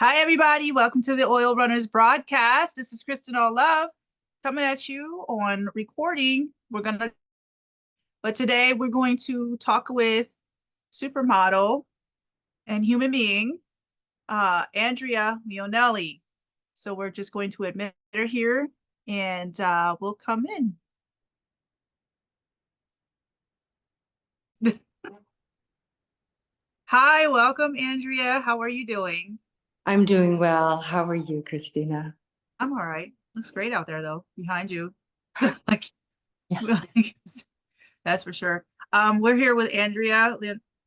Hi, everybody. Welcome to the Oil Runners broadcast. This is Kristen All Love coming at you on recording. But today we're going to talk with supermodel and human being, Andrea Leonelli. So we're just going to admit her here and we'll come in. Hi, welcome, Andrea. How are you doing? I'm doing well. How are you, Christina? I'm all right. Looks great out there, though, behind you. Like, Yeah. that's for sure. We're here with Andrea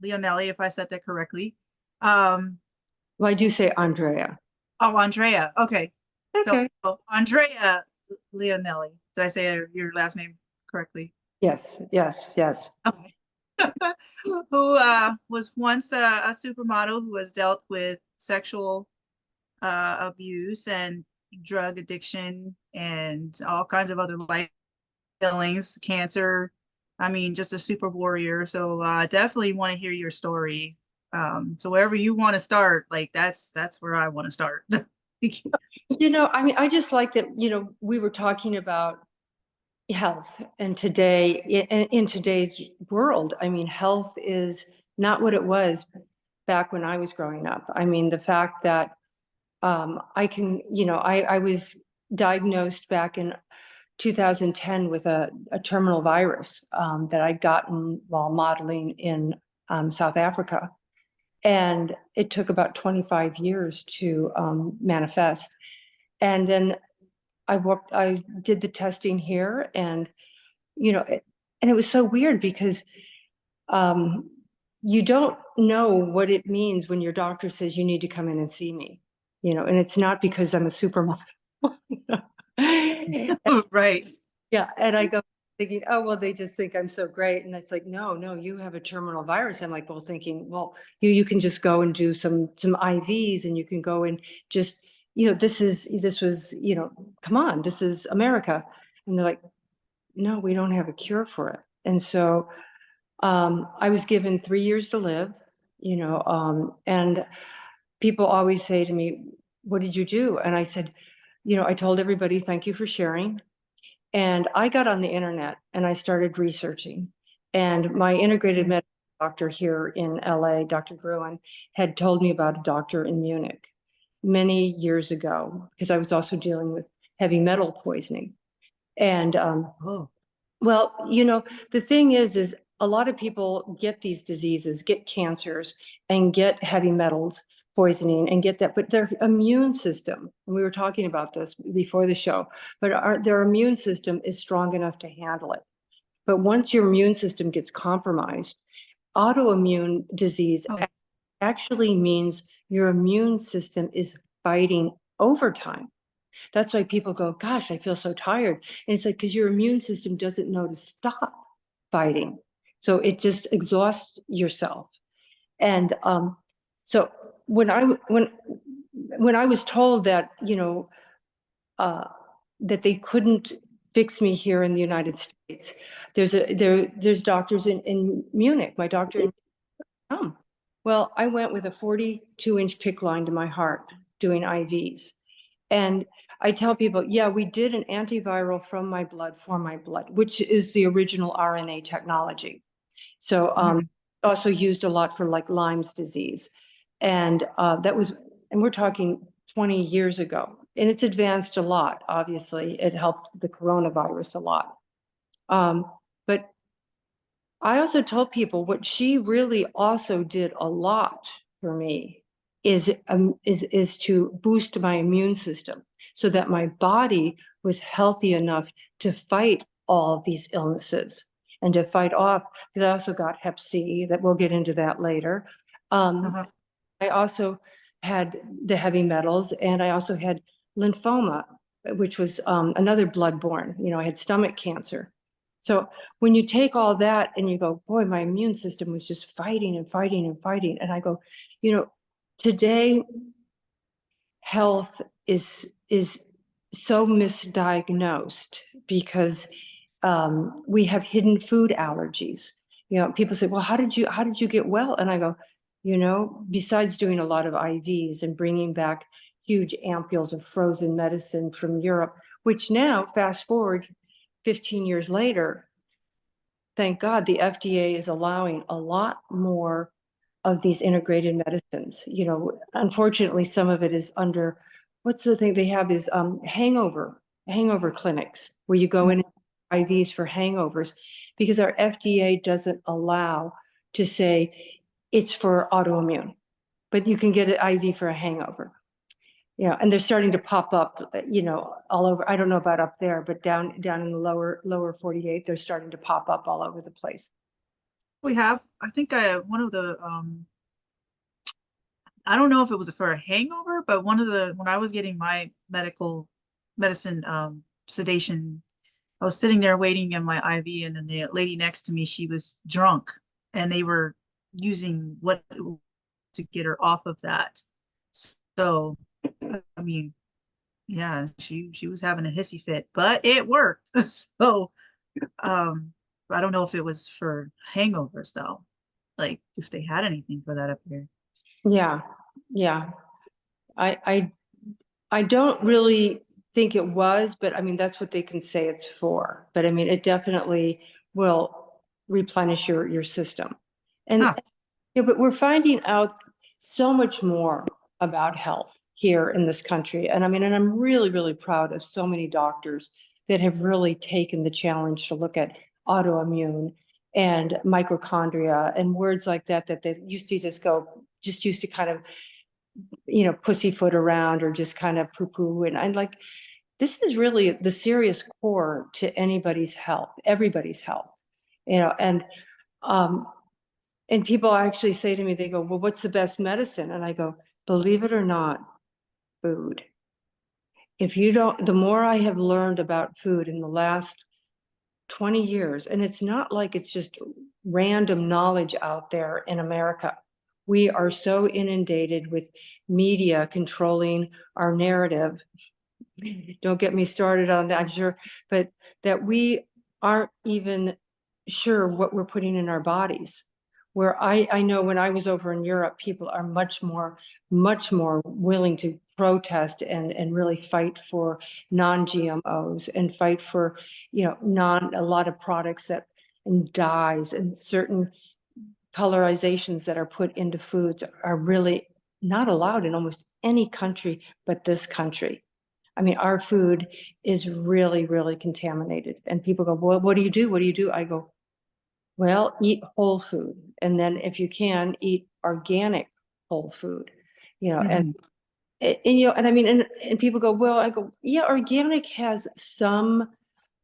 Leonelli, if I said that correctly. Um, Well, I do say Andrea. oh, Andrea. Okay. So Okay. Andrea Leonelli. Did I say your last name correctly? Yes, yes, yes. Okay. Who was once a supermodel who has dealt with sexual abuse and drug addiction and all kinds of other life feelings, cancer. I mean, just a super warrior. So definitely want to hear your story. So wherever you want to start, like that's where I want to start. I just like that, we were talking about health and today, in today's world, health is not what it was back when I was growing up. I mean, the fact that I was diagnosed back in 2010 with a terminal virus that I'd gotten while modeling in South Africa. And it took about 25 years to manifest. And then I did the testing here and, and it was so weird because you don't know what it means when your doctor says you need to come in and see me, and it's not because I'm a supermodel. Right. Yeah, and I go thinking, oh, well, they just think I'm so great. And it's like, no, you have a terminal virus. I'm like, well, thinking, well, you can just go and do some IVs and you can go and just, this was, come on, this is America. And they're like, no, we don't have a cure for it. And so I was given 3 years to live, and people always say to me, what did you do? And I said, I told everybody, thank you for sharing. And I got on the internet and I started researching. And my integrated medicine doctor here in LA, Dr. Gruen, had told me about a doctor in Munich many years ago, because I was also dealing with heavy metal poisoning. And well, the thing is a lot of people get these diseases, get cancers, and get heavy metals poisoning and get that, but their immune system, and we were talking about this before the show, but their immune system is strong enough to handle it. But once your immune system gets compromised, autoimmune disease actually means your immune system is fighting overtime. That's why people go, gosh, I feel so tired. And it's like, because your immune system doesn't know to stop fighting. So it just exhausts yourself. And so when I was told that, that they couldn't fix me here in the United States, there's doctors in Munich, my doctor. Well, I went with a 42-inch PICC line to my heart doing IVs. And I tell people, yeah, we did an antiviral from my blood for my blood, which is the original RNA technology. So also used a lot for like Lyme's disease. And and we're talking 20 years ago. And it's advanced a lot, obviously. It helped the coronavirus a lot. But I also tell people what she really also did a lot for me is to boost my immune system so that my body was healthy enough to fight all these illnesses and to fight off, because I also got Hep C, that we'll get into that later. I also had the heavy metals, and I also had lymphoma, which was another bloodborne. I had stomach cancer. So when you take all that and you go, boy, my immune system was just fighting and fighting and fighting. And I go, today health is so misdiagnosed because we have hidden food allergies. People say, well, how did you get well? And I go, besides doing a lot of IVs and bringing back huge ampules of frozen medicine from Europe, which now, fast forward 15 years later, thank God the FDA is allowing a lot more of these integrated medicines. Unfortunately, some of it is under, what's the thing they have is hangover clinics where you go in IVs for hangovers, because our FDA doesn't allow to say it's for autoimmune, but you can get an IV for a hangover. And they're starting to pop up, all over. I don't know about up there, but down in the lower 48, they're starting to pop up all over the place. We have, I think one of the I don't know if it was for a hangover, but when I was getting my medicine sedation, I was sitting there waiting in my IV, and then the lady next to me, she was drunk, and they were using what to get her off of that. So, I mean, yeah, she was having a hissy fit, but it worked. So, I don't know if it was for hangovers though, like if they had anything for that up here. Yeah, yeah. I don't really think it was, but I mean, that's what they can say it's for. But I mean, it definitely will replenish your system. And Huh. yeah, but we're finding out so much more about health here in this country. And I mean, and I'm really, really proud of so many doctors that have really taken the challenge to look at autoimmune and mitochondria and words like that, that they used to kind of, pussyfoot around or just kind of poo-poo. And I'm like, this is really the serious core to anybody's health, everybody's health, um, and people actually say to me, they go, well, what's the best medicine? And I go, believe it or not, food. If you don't, the more I have learned about food in the last 20 years, and it's not like it's just random knowledge out there in America. We are so inundated with media controlling our narrative. Don't get me started on that, I'm sure, but that we aren't even sure what we're putting in our bodies. Where I know when I was over in Europe, people are much more willing to protest and really fight for non-GMOs and fight for, a lot of products that and dyes and certain colorizations that are put into foods are really not allowed in almost any country but this country. I mean, our food is really, really contaminated. And people go, well, what do you do? What do you do? I go, well, eat whole food. And then if you can, eat organic whole food, Mhm. and I mean, and people go, well, I go, yeah, organic has some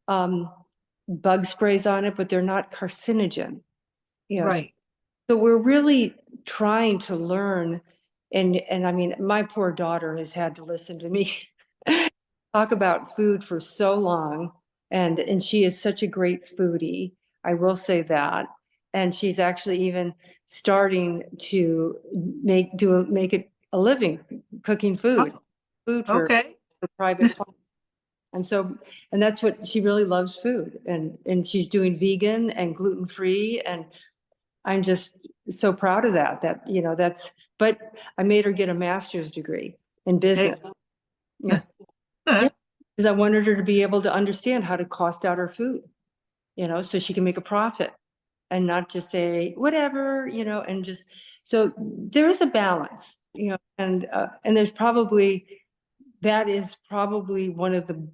bug sprays on it, but they're not carcinogen, you know. Right. So we're really trying to learn. And I mean, my poor daughter has had to listen to me talk about food for so long. And she is such a great foodie. I will say that. And she's actually even starting to make it a living cooking food, Oh, food okay. for private. And so, and that's what she really loves, food. And she's doing vegan and gluten free. And I'm just so proud of that, but I made her get a master's degree in Hey. business. Yeah. Yeah. Because I wanted her to be able to understand how to cost out her food, so she can make a profit and not just say whatever, and just, so there is a balance, and that is probably one of the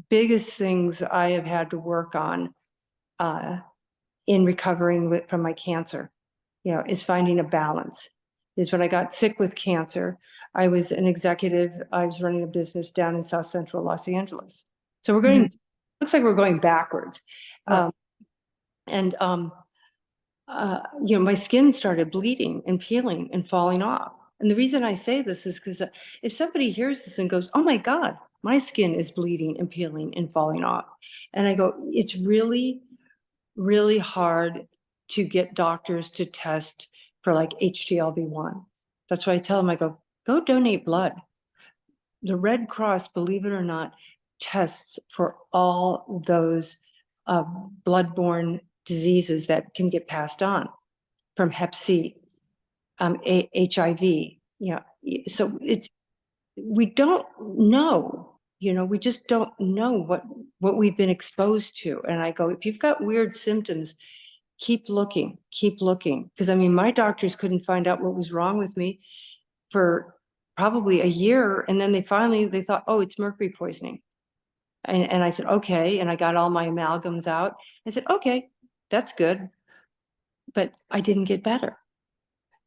biggest things I have had to work on, in recovering from my cancer, is finding a balance. Is when I got sick with cancer, I was an executive, I was running a business down in South Central Los Angeles. So Mhm. looks like we're going backwards. Oh, And my skin started bleeding and peeling and falling off. And the reason I say this is because if somebody hears this and goes, oh my God, my skin is bleeding and peeling and falling off. And I go, it's really, really hard to get doctors to test for like HTLV1. That's why I tell them, I go donate blood. The Red Cross, believe it or not, tests for all those bloodborne diseases that can get passed on, from Hep C, HIV. So we don't know, we just don't know what we've been exposed to. And I go, if you've got weird symptoms, keep looking, keep looking. Because I mean, my doctors couldn't find out what was wrong with me for probably a year. And then they thought, oh, it's mercury poisoning. And I said, okay. And I got all my amalgams out. I said, okay, that's good. But I didn't get better.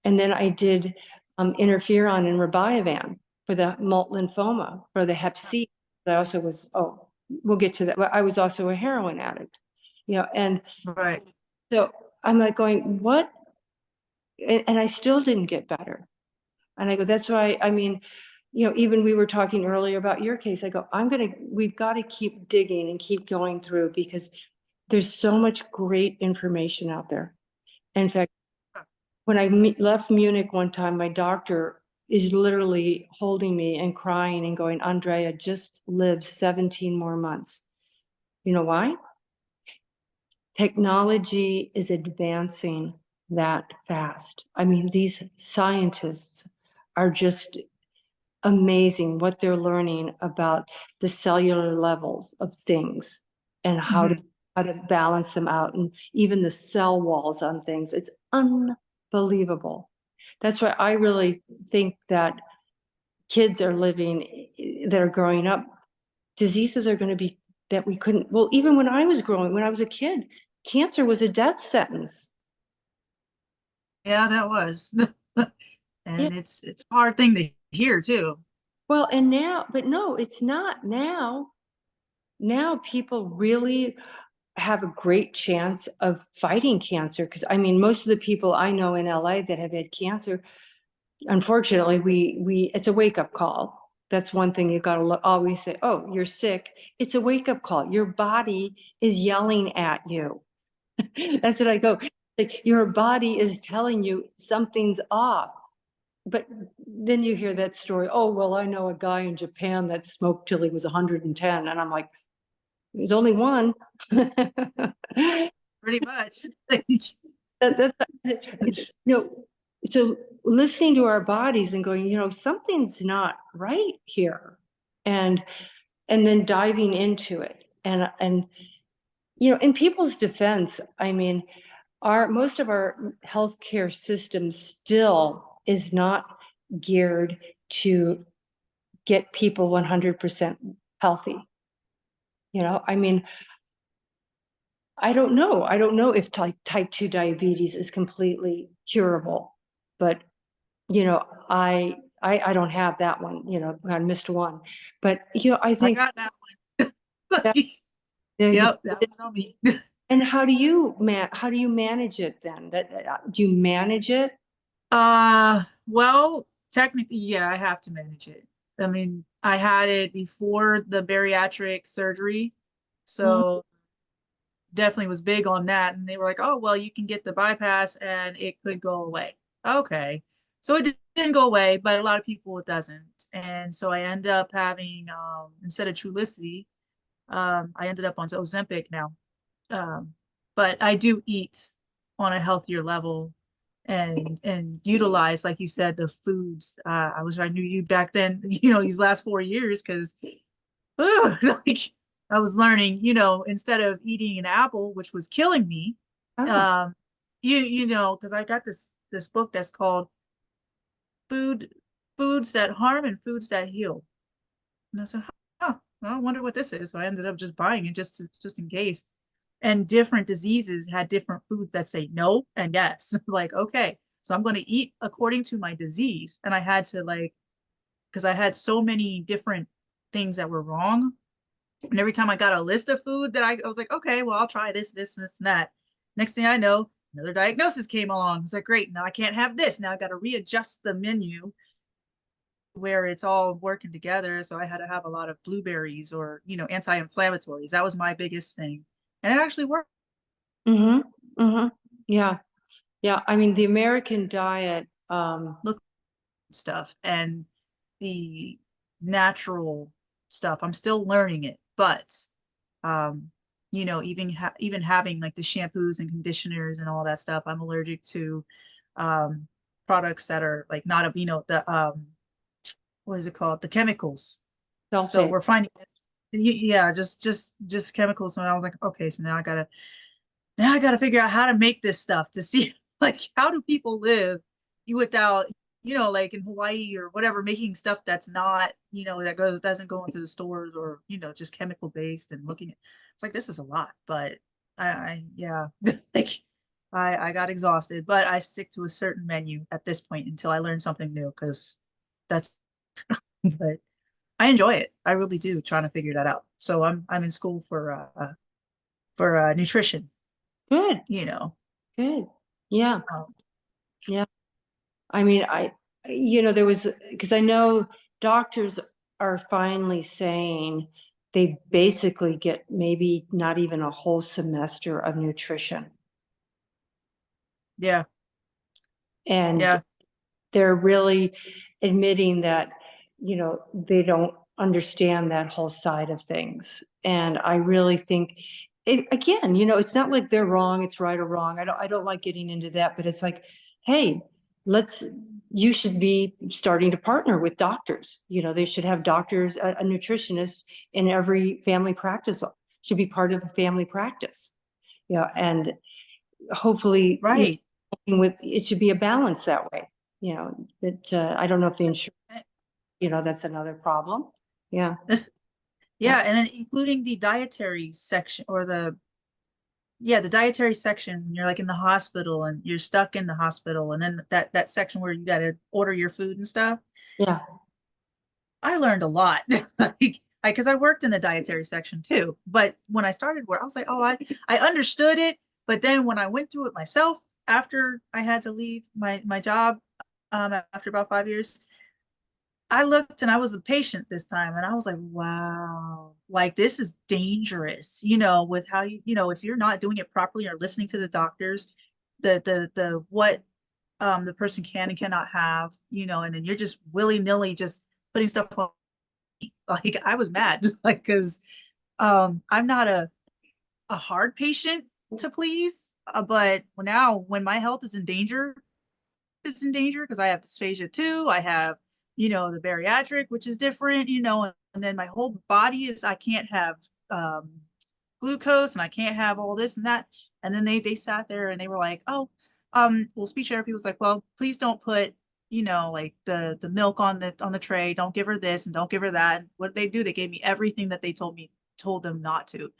And then I did interferon and ribavirin for the multiple lymphoma, for the hep C. I also was, oh, we'll get to that. But I was also a heroin addict, and Right. so I'm like going, what? And I still didn't get better. And I go, that's why, I mean, even we were talking earlier about your case. I go, we've got to keep digging and keep going through, because there's so much great information out there. In fact, when I left Munich one time, my doctor is literally holding me and crying and going, Andrea, just live 17 more months. You know why? Technology is advancing that fast. I mean, these scientists are just amazing what they're learning about the cellular levels of things and how to balance them out, and even the cell walls on things. It's unbelievable. That's why I really think that kids are living, that are growing up, diseases are going to be that we couldn't. Well, even when I was a kid, cancer was a death sentence. Yeah, that was. Yeah. And it's a hard thing to hear too. Well, and now, but no, it's not now. Now people really have a great chance of fighting cancer. Because I mean, most of the people I know in LA that have had cancer, unfortunately, we it's a wake-up call. That's one thing you got to always say, oh, you're sick. It's a wake-up call. Your body is yelling at you. That's what I go. Like, your body is telling you something's off. But then you hear that story. Oh, well, I know a guy in Japan that smoked till he was 110. And I'm like, there's only one. Pretty much. That's, so listening to our bodies and going, something's not right here. And then diving into it. And in people's defense, I mean, most of our healthcare system still is not geared to get people 100% healthy. I mean, I don't know. I don't know if type 2 diabetes is completely curable, but I don't have that one. I missed one, but I I think got that one. that the Yep, that was on me. and how do you manage it then? Do you manage it? Well, technically, yeah, I have to manage it. I mean, I had it before the bariatric surgery, Mhm. so definitely was big on that. And they were like, oh, well, you can get the bypass and it could go away. Okay. So it didn't go away, but a lot of people it doesn't. And so I end up having, instead of Trulicity, I ended up on Ozempic now. Um, but I do eat on a healthier level and utilize, like you said, the foods. I wish I knew you back then, these last 4 years, because like I was learning, instead of eating an apple, which was killing me, Oh, um, because I got this book that's called Food Foods That Harm and Foods That Heal. And I said, oh, well, I wonder what this is. So I ended up just buying it just in case. And different diseases had different foods that say no and yes. Like, okay, so I'm going to eat according to my disease. And I had to, like, because I had so many different things that were wrong. And every time I got a list of food that I was like, okay, well, I'll try this, and that. Next thing I know, another diagnosis came along. I was like, great, now I can't have this. Now I got to readjust the menu where it's all working together. So I had to have a lot of blueberries or, anti-inflammatories. That was my biggest thing. And it actually worked. mm-hmm, mm-hmm. Yeah. Yeah. I mean, the American diet, Look, stuff and the natural stuff. I'm still learning it, but um, even having like the shampoos and conditioners and all that stuff, I'm allergic to. Um, products that are like not a, the what is it called? The chemicals. So Sulfate. we're finding this, yeah, just chemicals. And I was like, okay, so now I gotta figure out how to make this stuff to see like how do people live without, like in Hawaii or whatever, making stuff that's not, that doesn't go into the stores, or, just chemical based, and looking at it's like this is a lot, but I yeah, like I got exhausted, but I stick to a certain menu at this point until I learn something new, because that's but I enjoy it. I really do, trying to figure that out. So I'm in school for nutrition, Good, you know. good. Yeah, Um, yeah. I mean, there was, because I know doctors are finally saying they basically get maybe not even a whole semester of nutrition. yeah, And yeah, they're really admitting that, they don't understand that whole side of things. And I really think again, it's not like they're wrong, it's right or wrong. I don't like getting into that, but it's like, hey, let's, you should be starting to partner with doctors. They should have doctors, a nutritionist in every family practice should be part of a family practice. And hopefully, right. with it should be a balance that way. That I don't know if the insurance, Eh, that's another problem. Yeah, yeah, Yeah, and then including the dietary section, or the dietary section when you're like in the hospital and you're stuck in the hospital, and then that section where you got to order your food and stuff. yeah, I learned a lot. Like, because I worked in the dietary section too. But when I started work, I was like, oh, I understood it. But then when I went through it myself after I had to leave my job, after about 5 years, I looked and I was a patient this time, and I was like, wow, like this is dangerous, with how if you're not doing it properly or listening to the doctors, the what the person can and cannot have, and then you're just willy-nilly just putting stuff on. Like I was mad, like, because I'm not a hard patient to please, but now when my health is in danger, because I have dysphagia too. I have, the bariatric, which is different, and then my whole body is, I can't have um, glucose, and I can't have all this and that. And then they sat there and they were like, oh, well, speech therapy was like, well, please don't put, like the milk on the tray. Don't give her this and don't give her that. And what did they do? They gave me everything that they told them not to.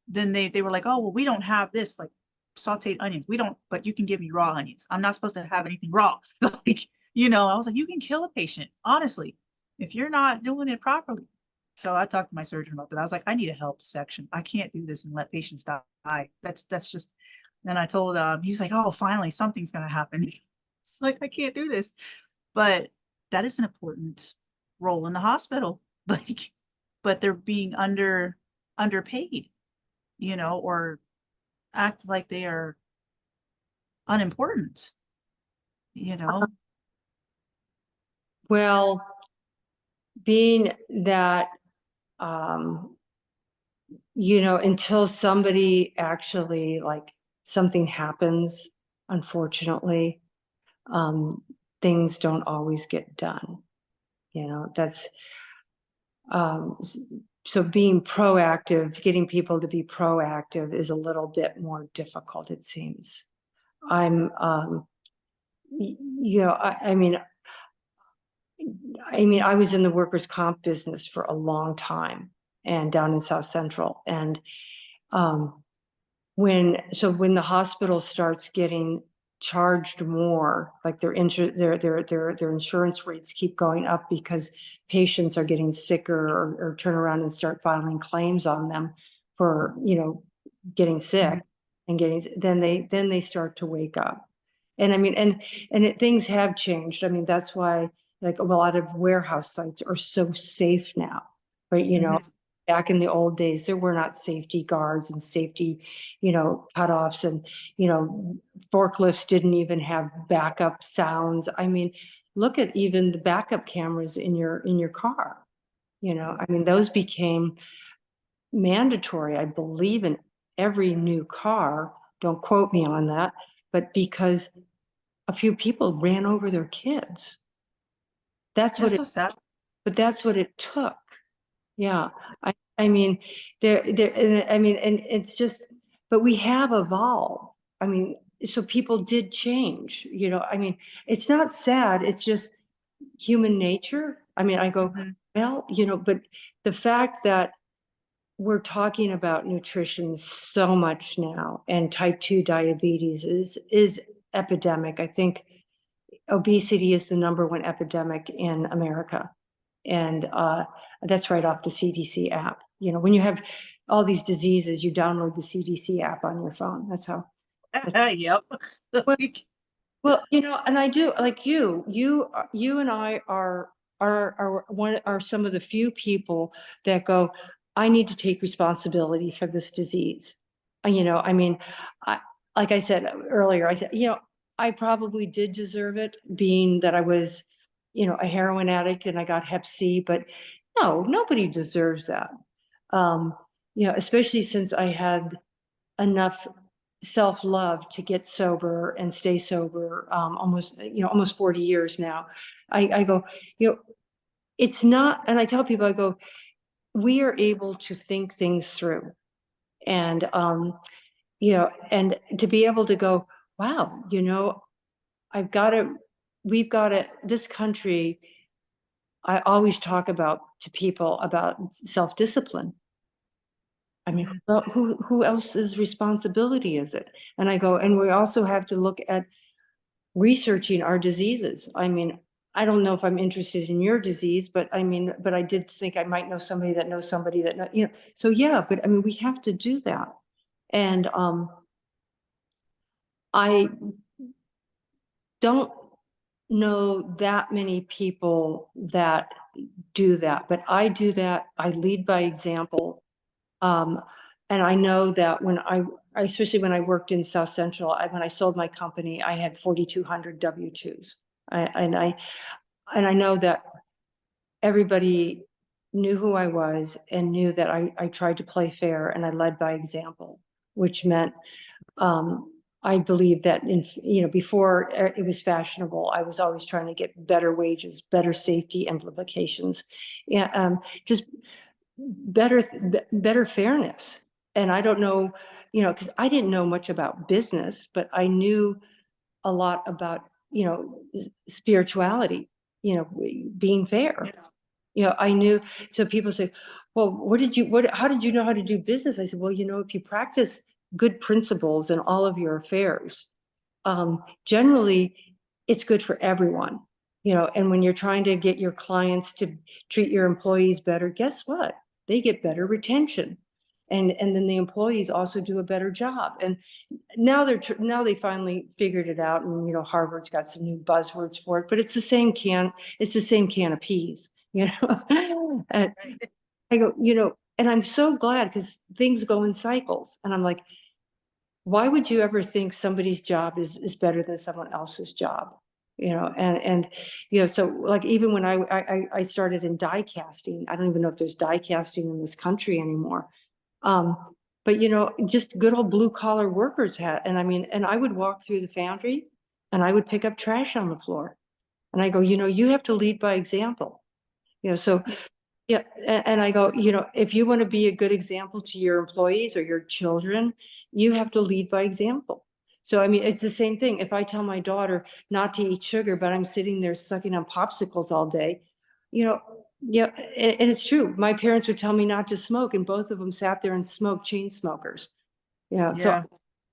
Then they were like, oh, well, we don't have this, like sauteed onions. We don't, but you can give me raw onions. I'm not supposed to have anything raw. Like, I was like, you can kill a patient, honestly, if you're not doing it properly. So I talked to my surgeon about that. I was like, I need a help section. I can't do this and let patients die. That's just. Then I told he's like, oh, finally something's gonna happen. It's like I can't do this, but that is an important role in the hospital. Like, but they're being underpaid, or act like they are unimportant, you know? well, being that, um until somebody actually, like, something happens, unfortunately, um things don't always get done. That's, so being proactive, getting people to be proactive is a little bit more difficult, it seems. I'm, I mean, I was in the workers' comp business for a long time, and down in South Central. And um, when the hospital starts getting charged more, like their insurance rates keep going up because patients are getting sicker, or turn around and start filing claims on them for, getting sick, Mhm. and then they start to wake up. And I mean, things have changed. I mean, that's why, like, a lot of warehouse sites are so safe now, right? Mhm. Back in the old days, there were not safety guards and safety, cutoffs, and, forklifts didn't even have backup sounds. I mean, look at even the backup cameras in your car. I mean, those became mandatory, I believe, in every new car. Don't quote me on that, but because a few people ran over their kids. That's what That's it, so sad. but that's what it took. Yeah. I mean, and I mean, and it's just, but we have evolved. I mean, so people did change, you know, I mean, it's not sad. It's just human nature. I mean, I go, Mhm. well, you know, but the fact that we're talking about nutrition so much now and type 2 diabetes is epidemic. I think obesity is the #1 epidemic in America. And that's right off the CDC app. You know, when you have all these diseases, you download the CDC app on your phone. That's how. That's, Yep. well, well, you know, and I do like you and I are some of the few people that go, I need to take responsibility for this disease. You know, I mean, I, like I said earlier, I said, you know, I probably did deserve it, being that I was, you know, a heroin addict and I got Hep C, but no, nobody deserves that. Um, you know, especially since I had enough self-love to get sober and stay sober, almost, you know, almost 40 years now. I go, you know, it's not, and I tell people, I go, we are able to think things through. And, you know, and to be able to go, wow, you know, I've got to, we've got to, this country, I always talk about to people about self-discipline. I mean, Mhm. who else's responsibility is it? And I go, and we also have to look at researching our diseases. I mean, I don't know if I'm interested in your disease, but I mean, but I did think I might know somebody that knows somebody that know, you know. So yeah, but I mean, we have to do that. And I don't know that many people that do that, but I do that. I lead by example. Um, and I know that when especially when I worked in South Central, when I sold my company, I had 4,200 W-2s. And I know that everybody knew who I was and knew that I tried to play fair and I led by example, which meant I believe that in, you know, before it was fashionable, I was always trying to get better wages, better safety implications, yeah, just better fairness. And I don't know, you know, because I didn't know much about business, but I knew a lot about, you know, spirituality, you know, being fair. You know, I knew, so people say, well, how did you know how to do business? I said, well, you know, if you practice good principles in all of your affairs, generally it's good for everyone, you know, and when you're trying to get your clients to treat your employees better, guess what? They get better retention. And then the employees also do a better job. And now now they finally figured it out. And, you know, Harvard's got some new buzzwords for it, but it's the same can of peas, you know? And I go, you know, and I'm so glad because things go in cycles. And I'm like, why would you ever think somebody's job is better than someone else's job? You know, and you know, so like even when I started in die casting, I don't even know if there's die casting in this country anymore. Um, but you know, just good old blue collar workers had, and I mean, and I would walk through the foundry and I would pick up trash on the floor. And I go, you know, you have to lead by example. You know, so yeah, and I go, you know, if you want to be a good example to your employees or your children, you have to lead by example. So, I mean, it's the same thing. If I tell my daughter not to eat sugar, but I'm sitting there sucking on popsicles all day, you know, yeah, and it's true. My parents would tell me not to smoke, and both of them sat there and smoked, chain smokers. You know, so Yeah.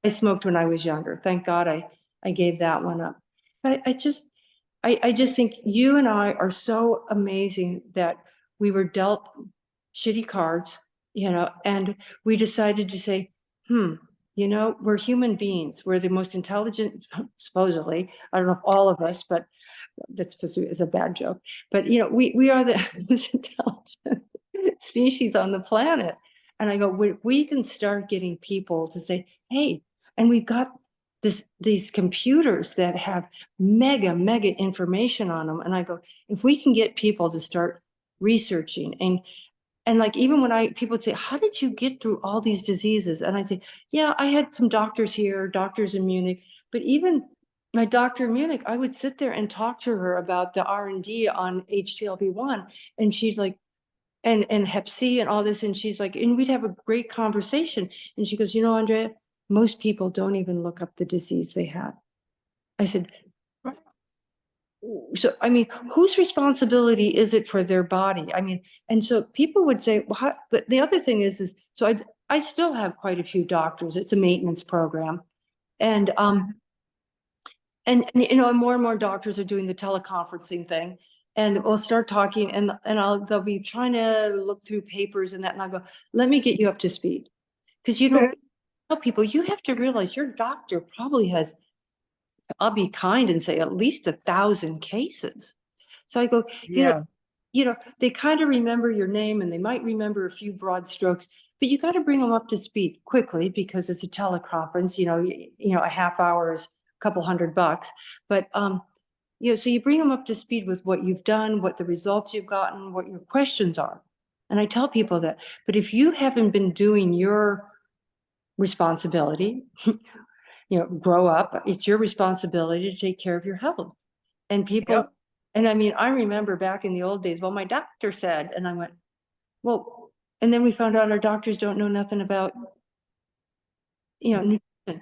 I smoked when I was younger. Thank God I gave that one up. But I just think you and I are so amazing that we were dealt shitty cards, you know, and we decided to say, you know, we're human beings. We're the most intelligent, supposedly. I don't know if all of us, but that's supposed to be, is a bad joke. But you know, we are the most intelligent species on the planet. And I go, we can start getting people to say, hey, and we've got these computers that have mega information on them. And I go, if we can get people to start researching and like even when people would say, how did you get through all these diseases? And I'd say, yeah, I had some doctors here, doctors in Munich, but even my doctor in Munich, I would sit there and talk to her about the R&D on HTLV1, and she's like, and Hep C and all this, and she's like, and we'd have a great conversation. And she goes, Andrea, most people don't even look up the disease they have. I said, so, I mean, whose responsibility is it for their body? I mean, and so people would say, well, but the other thing is, so I still have quite a few doctors. It's a maintenance program. And, and more and more doctors are doing the teleconferencing thing. And we'll start talking, and they'll be trying to look through papers and that, and I'll go, let me get you up to speed. Because tell people, you have to realize your doctor probably has, I'll be kind and say, at least 1,000 cases. So I go, Yeah. they kind of remember your name and they might remember a few broad strokes, but you got to bring them up to speed quickly because it's a teleconference, a half hour is a couple $100. But, so you bring them up to speed with what you've done, what the results you've gotten, what your questions are. And I tell people that, but if you haven't been doing your responsibility, grow up, it's your responsibility to take care of your health. And people, Yep. and I mean, I remember back in the old days, well, my doctor said, and I went, well, and then we found out our doctors don't know nothing about, nutrition. And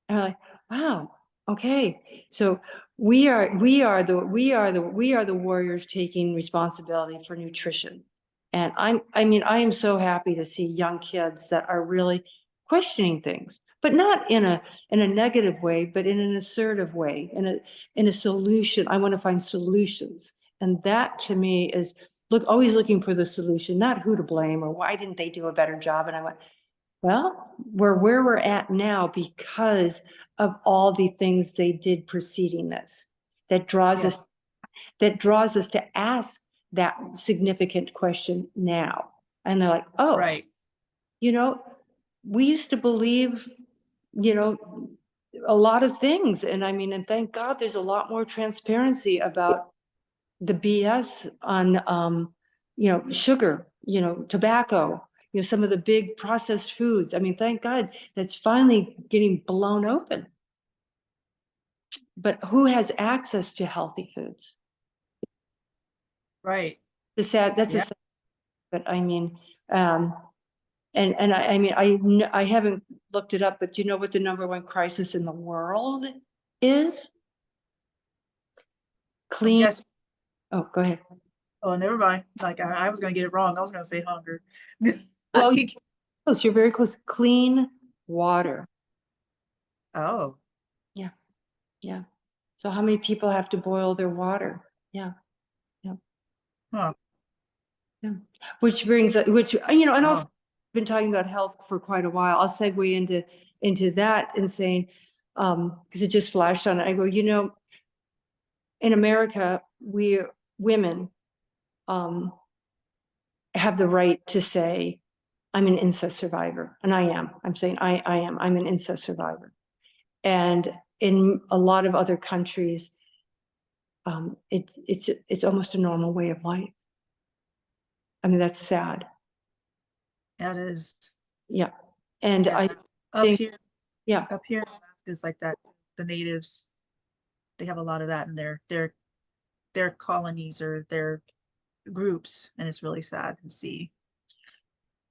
I'm like, wow, okay. So we are the warriors taking responsibility for nutrition. And I am so happy to see young kids that are really questioning things, but not in a negative way, but in an assertive way, in a solution. I want to find solutions. And that to me is always looking for the solution, not who to blame or why didn't they do a better job. And I went, well, we're where we're at now because of all the things they did preceding this. That draws Yeah. us to ask that significant question now. And they're like, oh, Right. we used to believe, a lot of things. And I mean, and thank God there's a lot more transparency about the BS on, sugar, tobacco, some of the big processed foods. I mean, thank God that's finally getting blown open. But who has access to healthy foods? Right. That's a Yeah. sad, but I mean, and I mean, I haven't looked it up, but do you know what the #1 crisis in the world is? I'm Clean. guessing. Oh, go ahead. Oh, never mind. Like I was gonna get it wrong. I was gonna say hunger. Well, you're Like, close. You're very close. Clean water. oh, Yeah. Yeah. So how many people have to boil their water? Yeah. Yeah. huh. Yeah. Which brings, and also Wow. been talking about health for quite a while. I'll segue into that and saying, because it just flashed on it. I go, in America, we women have the right to say, I'm an incest survivor. And I am. I'm saying I am. I'm an incest survivor. And in a lot of other countries, it's almost a normal way of life. I mean, that's sad. That is. Yeah. And Yeah. I Up think, here, yeah, up here in Alaska is like that. The natives, they have a lot of that in their colonies or their groups, and it's really sad to see.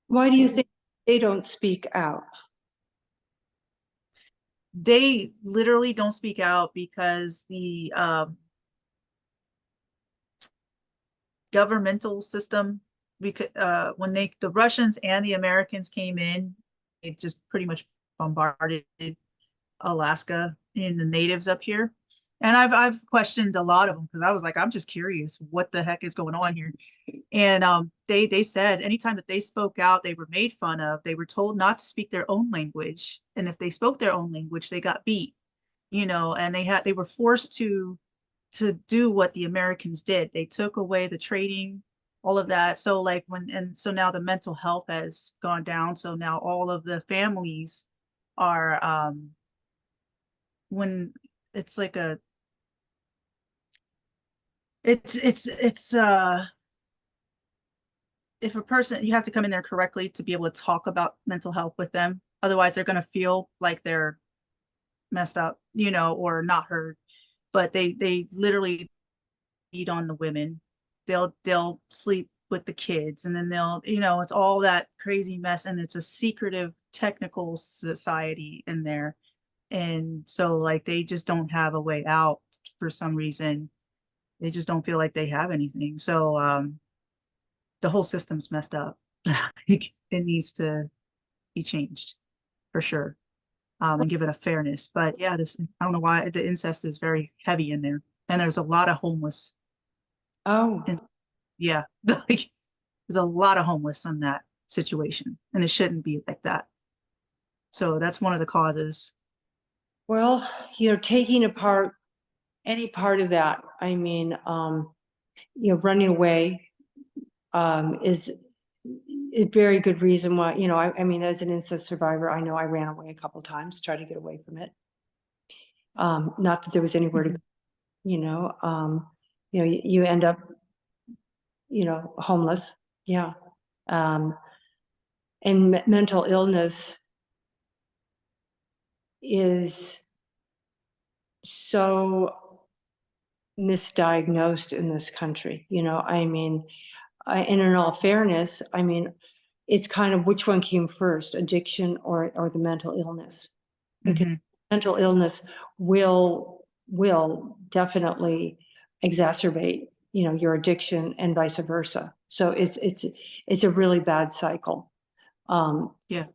why do you think they don't speak out? They literally don't speak out because the governmental system, because when the Russians and the Americans came in, it just pretty much bombarded Alaska and the natives up here. And I've questioned a lot of them because I was like, I'm just curious what the heck is going on here. And they said anytime that they spoke out, they were made fun of. They were told not to speak their own language, and if they spoke their own language, they got beat. And they were forced to do what the Americans did. They took away the trading, all of that. So so now the mental health has gone down. So now all of the families are when it's like a it's if a person, you have to come in there correctly to be able to talk about mental health with them. Otherwise they're going to feel like they're messed up, or not heard. But they literally beat on the women. They'll sleep with the kids, and then it's all that crazy mess, and it's a secretive technical society in there. And so like they just don't have a way out for some reason. They just don't feel like they have anything. So the whole system's messed up. It needs to be changed for sure. And give it a fairness. But yeah, this I don't know why the incest is very heavy in there. And there's a lot of homeless. And Oh, yeah, like there's a lot of homeless in that situation. And it shouldn't be like that. So that's one of the causes. well, taking apart any part of that, I mean, running away, is a very good reason why, I mean, as an incest survivor, I know I ran away a couple times, tried to get away from it. Not that there was anywhere to, Mhm. you know, you end up, homeless. Yeah. Um, and mental illness is so misdiagnosed in this country. I mean, and in all fairness, I mean, it's kind of which one came first, addiction or the mental illness? Because Mhm. mental illness will definitely exacerbate, your addiction and vice versa. So it's a really bad cycle. Um, Yeah.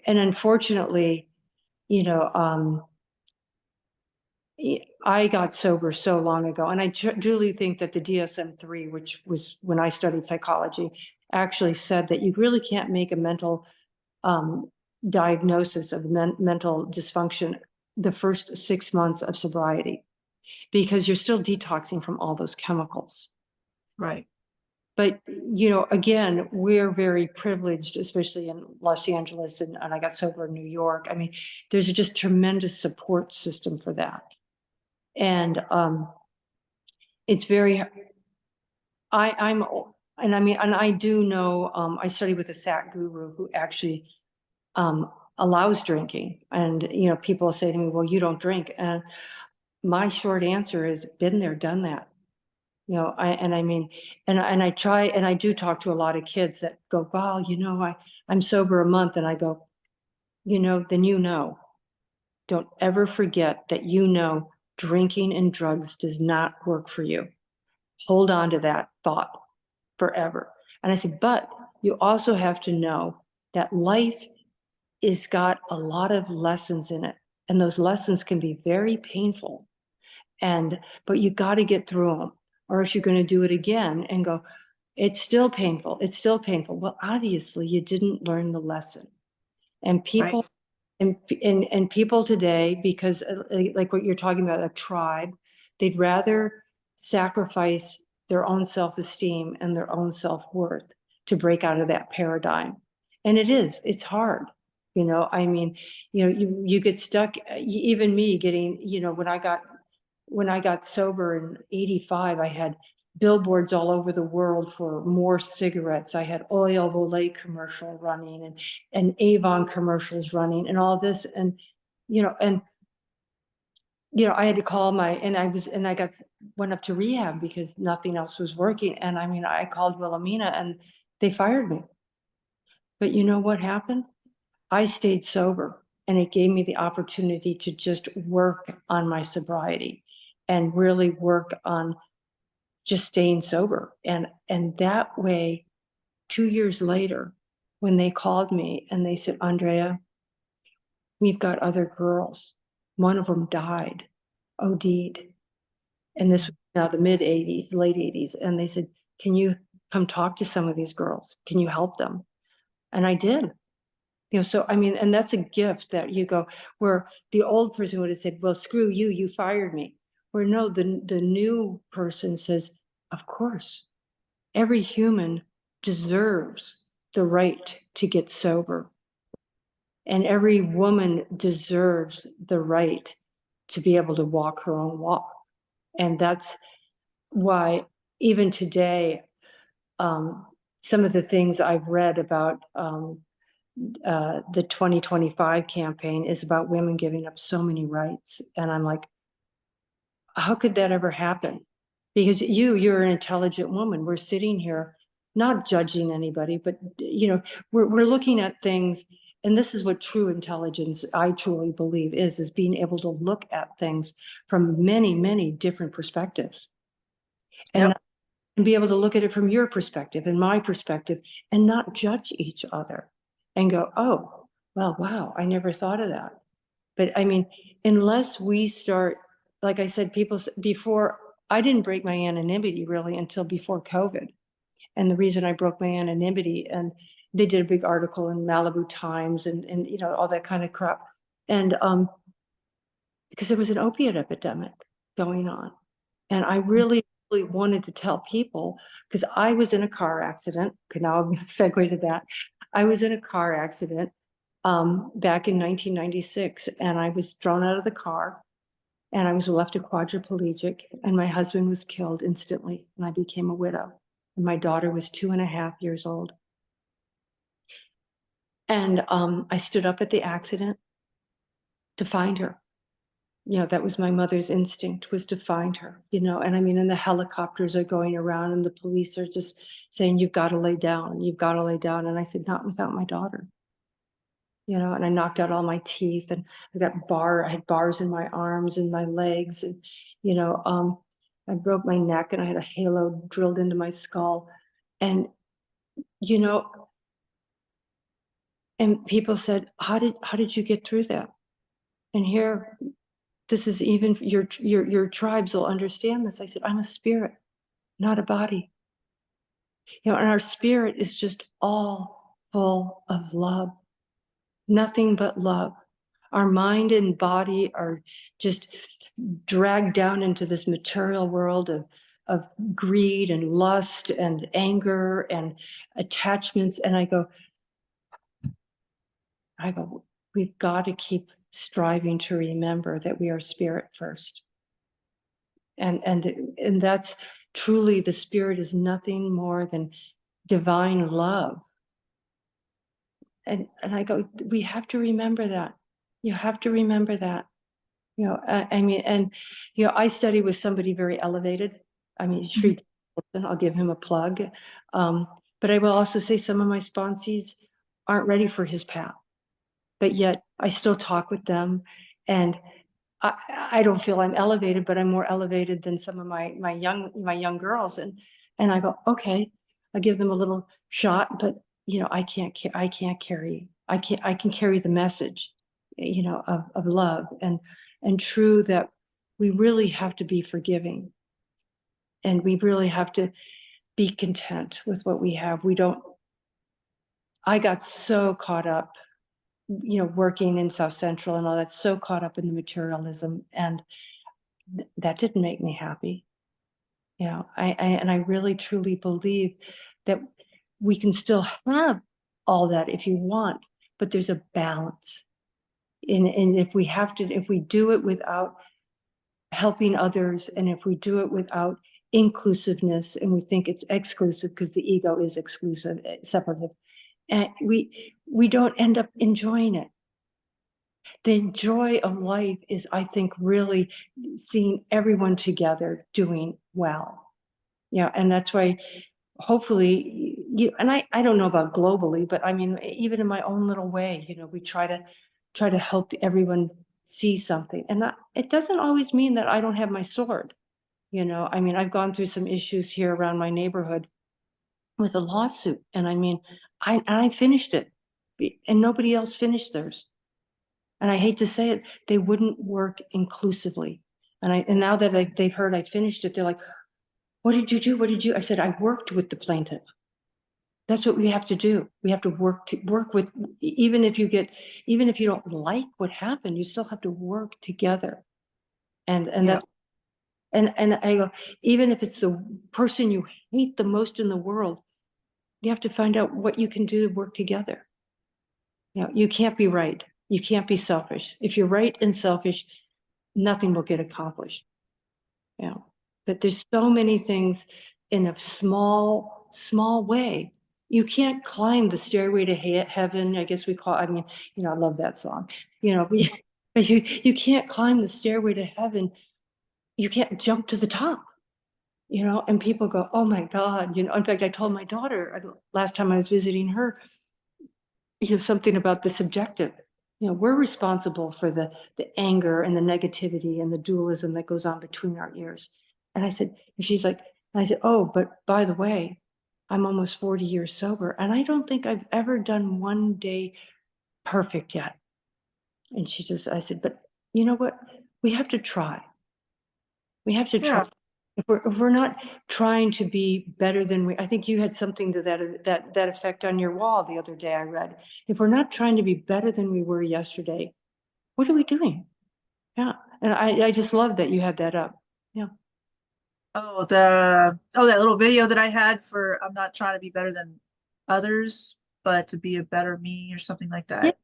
and unfortunately, you know, um, I got sober so long ago, and I truly think that the DSM-3, which was when I studied psychology, actually said that you really can't make a mental um, diagnosis of mental dysfunction the first 6 months of sobriety, because you're still detoxing from all those chemicals. Right. But, again, we're very privileged, especially in Los Angeles, and I got sober in New York. I mean, there's just tremendous support system for that. And it's very, I'm, and I mean, and I do know, I studied with a SAT guru who actually um, allows drinking. And, people say to me, well, you don't drink. And my short answer is been there, done that. I mean, and I try, and I do talk to a lot of kids that go, wow, I'm sober a month. And I go, then don't ever forget that, drinking and drugs does not work for you. Hold on to that thought forever. And I say, but you also have to know that life is got a lot of lessons in it. And those lessons can be very painful. But you got to get through them, or else you're going to do it again and go, it's still painful. It's still painful. Well, obviously you didn't learn the lesson. And Right. people and people today, because like what you're talking about, a tribe, they'd rather sacrifice their own self-esteem and their own self-worth to break out of that paradigm. And it's hard. I mean, you get stuck, even me getting, when I got sober in 85, I had billboards all over the world for more cigarettes. I had Oil Olay commercial running and Avon commercials running and all this. And, you know, and, I had to call and I went up to rehab because nothing else was working. And I mean, I called Wilhelmina and they fired me. But you know what happened? I stayed sober, and it gave me the opportunity to just work on my sobriety and really work on just staying sober. And that way, 2 years later, when they called me and they said, Andrea, we've got other girls. One of them died, OD'd. And this was now the mid 80s, late 80s. And they said, can you come talk to some of these girls? Can you help them? And I did. So I mean, and that's a gift that you go, where the old person would have said, well, screw you, you fired me. Where no, the new person says, of course, every human deserves the right to get sober. And every woman deserves the right to be able to walk her own walk. And that's why even today, some of the things I've read about the 2025 campaign is about women giving up so many rights. And I'm like, how could that ever happen? Because you're an intelligent woman. We're sitting here not judging anybody, but we're looking at things, and this is what true intelligence, I truly believe, is being able to look at things from many, many different perspectives. And Yep. and be able to look at it from your perspective and my perspective and not judge each other and go, oh, well, wow, I never thought of that. But I mean, unless we start, like I said, before, I didn't break my anonymity really until before COVID. And the reason I broke my anonymity, and they did a big article in Malibu Times and all that kind of crap. And because there was an opiate epidemic going on. And I really, really wanted to tell people, because I was in a car accident. Okay, now I'm going to segue to that. I was in a car accident back in 1996, and I was thrown out of the car, and I was left a quadriplegic, and my husband was killed instantly, and I became a widow. And my daughter was 2.5 years old. And I stood up at the accident to find her. That was my mother's instinct, was to find her, and I mean, and the helicopters are going around and the police are just saying, you've got to lay down, you've got to lay down. And I said, not without my daughter, and I knocked out all my teeth, and I had bars in my arms and my legs, and, I broke my neck, and I had a halo drilled into my skull. And, and people said, how did you get through that? And here, this is even your tribes will understand this. I said, I'm a spirit, not a body. And our spirit is just all full of love, nothing but love. Our mind and body are just dragged down into this material world of greed and lust and anger and attachments. And I go, we've got to keep striving to remember that we are spirit first. And that's truly, the spirit is nothing more than divine love. And I go, we have to remember that. You have to remember that. I mean, and I study with somebody very elevated. I mean, Sri, I'll give him a plug. But I will also say some of my sponsees aren't ready for his path, but yet I still talk with them, and I don't feel I'm elevated, but I'm more elevated than some of my young girls. And I go, okay, I give them a little shot, but I can carry the message, of love and true, that we really have to be forgiving, and we really have to be content with what we have. I got so caught up, working in South Central and all that, so caught up in the materialism, and that didn't make me happy. I really truly believe that we can still have all that if you want, but there's a balance. And if we do it without helping others, and if we do it without inclusiveness, and we think it's exclusive because the ego is exclusive, separative, and we don't end up enjoying it. The joy of life is, I think, really seeing everyone together doing well. And that's why, hopefully, and I don't know about globally, but I mean, even in my own little way, we try to help everyone see something. And it doesn't always mean that I don't have my sword. I mean, I've gone through some issues here around my neighborhood with a lawsuit, and I mean, I finished it, and nobody else finished theirs. And I hate to say it, they wouldn't work inclusively. And now that they've heard I finished it, they're like, what did you do? What did you? I said, I worked with the plaintiff. That's what we have to do. We have to work with, even if you don't like what happened, you still have to work together. And Yeah. that's, and I go, even if it's the person you hate the most in the world, you have to find out what you can do to work together. You can't be right. You can't be selfish. If you're right and selfish, nothing will get accomplished. But there's so many things in a small way you can't climb the stairway to heaven, I guess we call, I mean, I love that song, but but you can't climb the stairway to heaven. You can't jump to the top, and people go, oh my God, in fact, I told my daughter last time I was visiting her, something about the subjective. We're responsible for the anger and the negativity and the dualism that goes on between our ears. And she's like, and I said, oh, but by the way, I'm almost 40 years sober, and I don't think I've ever done one day perfect yet. And I said, but you know what? We have to try. We have to try. Yeah. If we're not trying to be better than I think you had something to that effect on your wall the other day I read. If we're not trying to be better than we were yesterday, what are we doing? Yeah. And I just love that you had that up. Yeah. That little video that I had for I'm not trying to be better than others, but to be a better me or something like Yeah. that.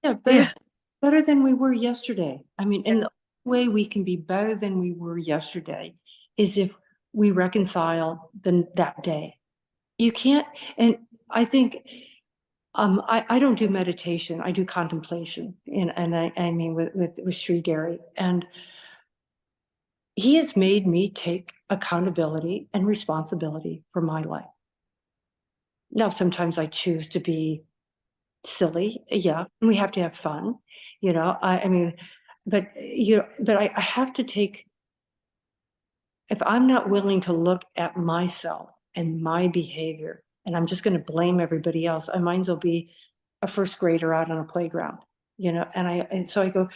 Yeah. Yeah. Better than we were yesterday. I mean, Yeah. and the way we can be better than we were yesterday is if we reconcile that day. You can't, and I think I don't do meditation. I do contemplation, and I mean with Sri Gary, and he has made me take accountability and responsibility for my life. Now, sometimes I choose to be silly, yeah, and we have to have fun, I mean, but I have to take. If I'm not willing to look at myself and my behavior, and I'm just going to blame everybody else, I might as well be a first grader out on a playground, and so I go,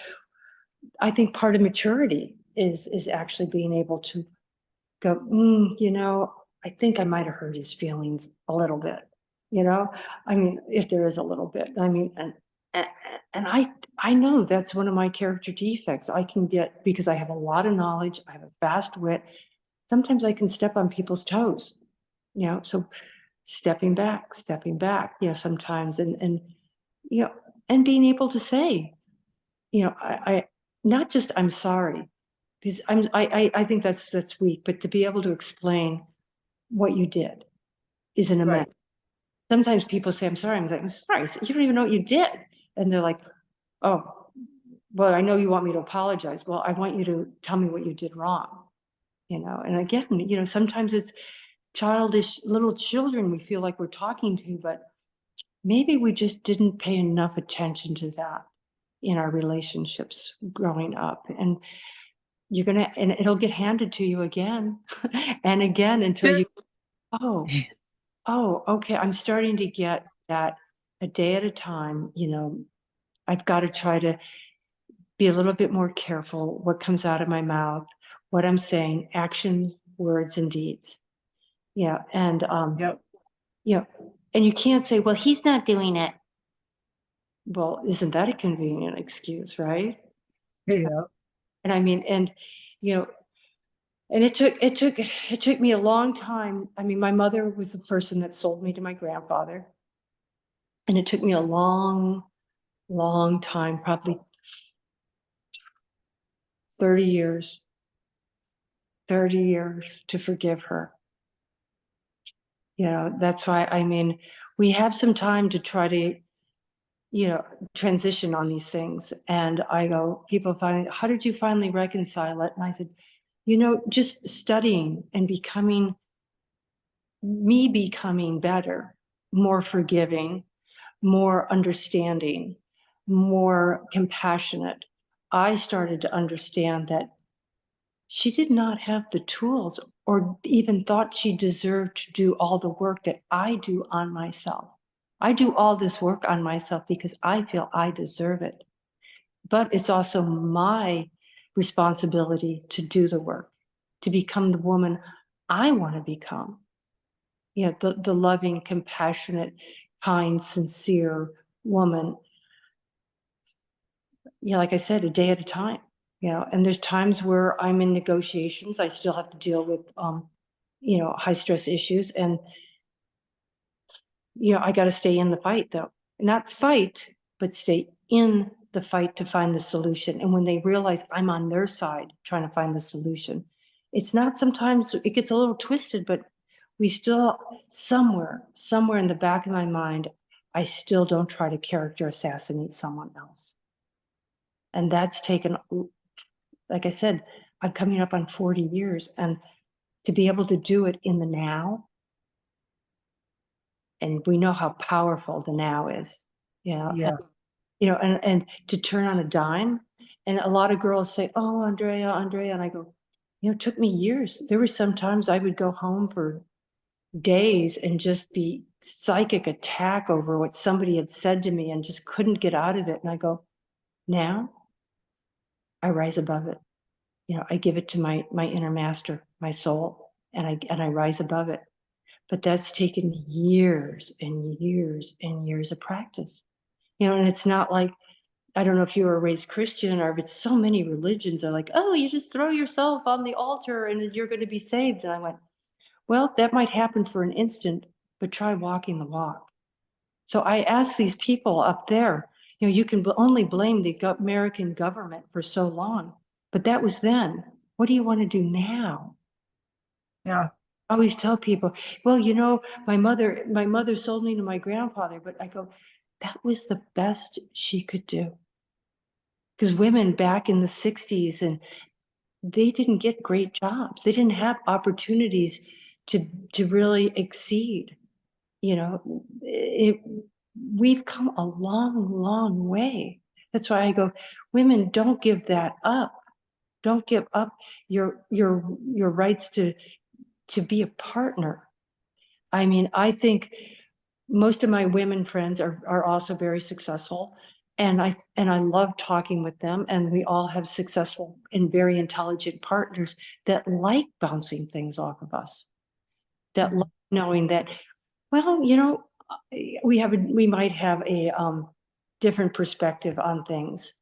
I think part of maturity is actually being able to go, I think I might have hurt his feelings a little bit, you know? I mean, if there is a little bit, I mean, and, and I know that's one of my character defects. I can get, because I have a lot of knowledge, I have a fast wit. Sometimes I can step on people's toes, so stepping back, sometimes, you know, and being able to say, I not just I'm sorry, because I think that's weak, but to be able to explain what you did is an Right. amendment. Sometimes people say, I'm sorry. I'm sorry. So you don't even know what you did. And they're like, oh, well, I know you want me to apologize. Well, I want you to tell me what you did wrong, And again, sometimes it's childish little children we feel like we're talking to, but maybe we just didn't pay enough attention to that in our relationships growing up. And and it'll get handed to you again and again until you, oh, oh, okay, I'm starting to get that a day at a time, I've got to try to be a little bit more careful what comes out of my mouth, what I'm saying, actions, words, and deeds. Yeah. And, Yep. you know, and you can't say, well, he's not doing it. Well, isn't that a convenient excuse, right? Yeah. And I mean, you know, and it took me a long time. I mean, my mother was the person that sold me to my grandfather. And it took me a long, long time, probably 30 years, 30 years to forgive her. That's why, I mean, we have some time to try to, transition on these things. And I go, people find, how did you finally reconcile it? And I said, just studying and becoming better, more forgiving, more understanding, more compassionate. I started to understand that she did not have the tools or even thought she deserved to do all the work that I do on myself. I do all this work on myself because I feel I deserve it. But it's also my responsibility to do the work, to become the woman I want to become. The loving, compassionate, kind, sincere woman. Like I said, a day at a time. And there's times where I'm in negotiations. I still have to deal with, high stress issues. And, I got to stay in the fight though. Not fight, but stay in the fight to find the solution. And when they realize I'm on their side trying to find the solution, it's not, sometimes it gets a little twisted, but we still, somewhere in the back of my mind, I still don't try to character assassinate someone else. And that's taken, like I said, I'm coming up on 40 years, and to be able to do it in the now, and we know how powerful the now is, you know, and, Yeah. and to turn on a dime. And a lot of girls say, "Oh, Andrea," and I go, it took me years. There were some times I would go home for days and just be psychic attack over what somebody had said to me and just couldn't get out of it. And I go, now I rise above it. I give it to my inner master, my soul, and I rise above it. But that's taken years and years and years of practice. And it's not like, I don't know if you were raised Christian, or if it's so many religions are like, oh, you just throw yourself on the altar and you're going to be saved. And I went, well, that might happen for an instant, but try walking the walk. So I asked these people up there, you can only blame the American government for so long, but that was then. What do you want to do now? Yeah. I always tell people, well, my mother sold me to my grandfather, but I go, that was the best she could do. Because women back in the 60s, and they didn't get great jobs. They didn't have opportunities to really exceed. It, we've come a long, long way. That's why I go, women, don't give that up. Don't give up your rights to be a partner. I mean, I think most of my women friends are also very successful. And I love talking with them, and we all have successful and very intelligent partners that like bouncing things off of us, that like knowing that, well, we might have a different perspective on things.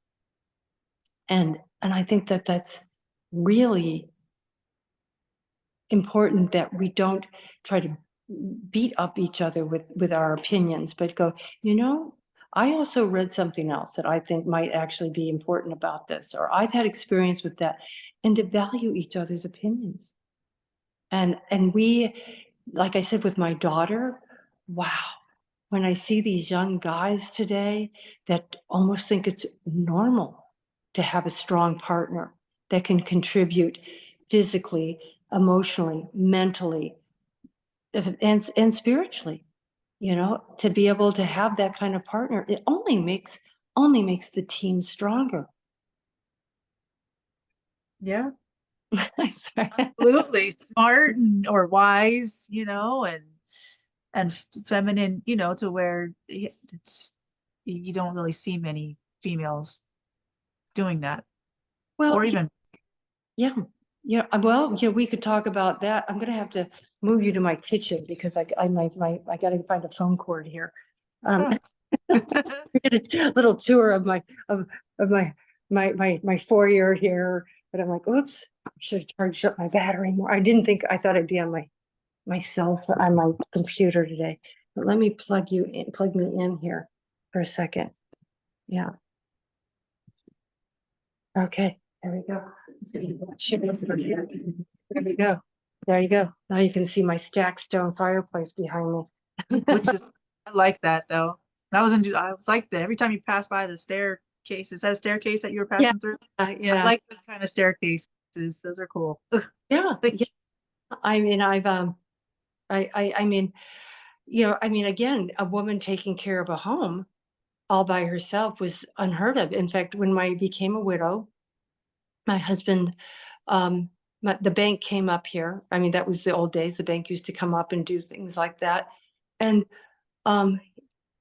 And I think that that's really important, that we don't try to beat up each other with our opinions, but go, I also read something else that I think might actually be important about this, or I've had experience with that, and to value each other's opinions. And we, like I said, with my daughter, wow, when I see these young guys today that almost think it's normal to have a strong partner that can contribute physically, emotionally, mentally, and spiritually, to be able to have that kind of partner, it only makes the team stronger. Yeah. I'm sorry. Absolutely. Smart or wise, and feminine, to where it's you don't really see many females doing that, Well, or even yeah, yeah. Well, we could talk about that. I'm gonna have to move you to my kitchen because I gotta find a phone cord here. Um, get a little tour of my foyer here, but I'm like, oops, I should have charged up my battery more. I thought I'd be on myself on my computer today. But let me plug me in here for a second. Yeah. Okay, there we go. So there we go. There you go. Now you can see my stacked stone fireplace behind me. which is I like that though. I was like that every time you pass by the staircase. Is that a staircase that you were Yeah, passing through? I yeah, like this kind of staircases. Those are cool. yeah, Like, yeah. I mean, I mean, again, a woman taking care of a home all by herself was unheard of. In fact, when I became a widow, my husband, um, the bank came up here. I mean, that was the old days. The bank used to come up and do things like that. And um,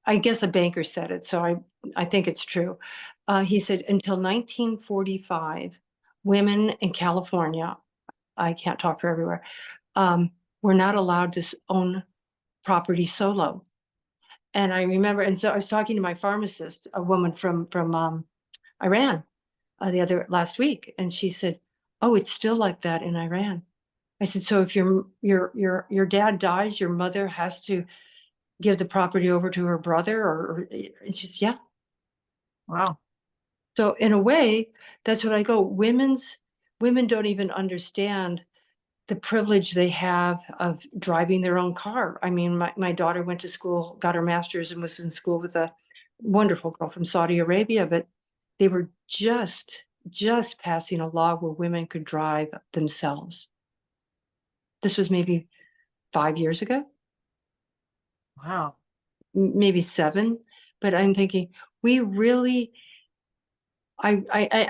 I guess a banker said it, so I think it's true. He said until 1945, women in California, I can't talk for everywhere, were not allowed to own property solo. And I remember, and so I was talking to my pharmacist, a woman from Iran, last week, and she said, "Oh, it's still like that in Iran." I said, "So if your dad dies, your mother has to give the property over to her brother, or?" And she says, "Yeah." wow. So in a way, that's what I go. Women don't even understand the privilege they have of driving their own car. I mean, my daughter went to school, got her master's, and was in school with a wonderful girl from Saudi Arabia, but they were just passing a law where women could drive themselves. This was maybe 5 years ago, Wow. maybe 7. But I'm thinking, we really, I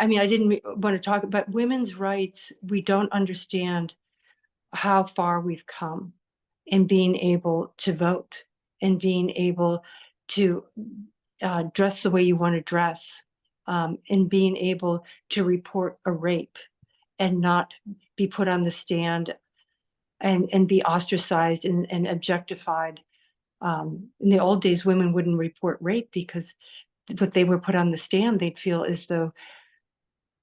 mean, I didn't want to talk about women's rights. We don't understand how far we've come in being able to vote and being able to dress the way you want to dress, and being able to report a rape and not be put on the stand and be ostracized and objectified. In the old days, women wouldn't report rape because if they were put on the stand, they'd feel as though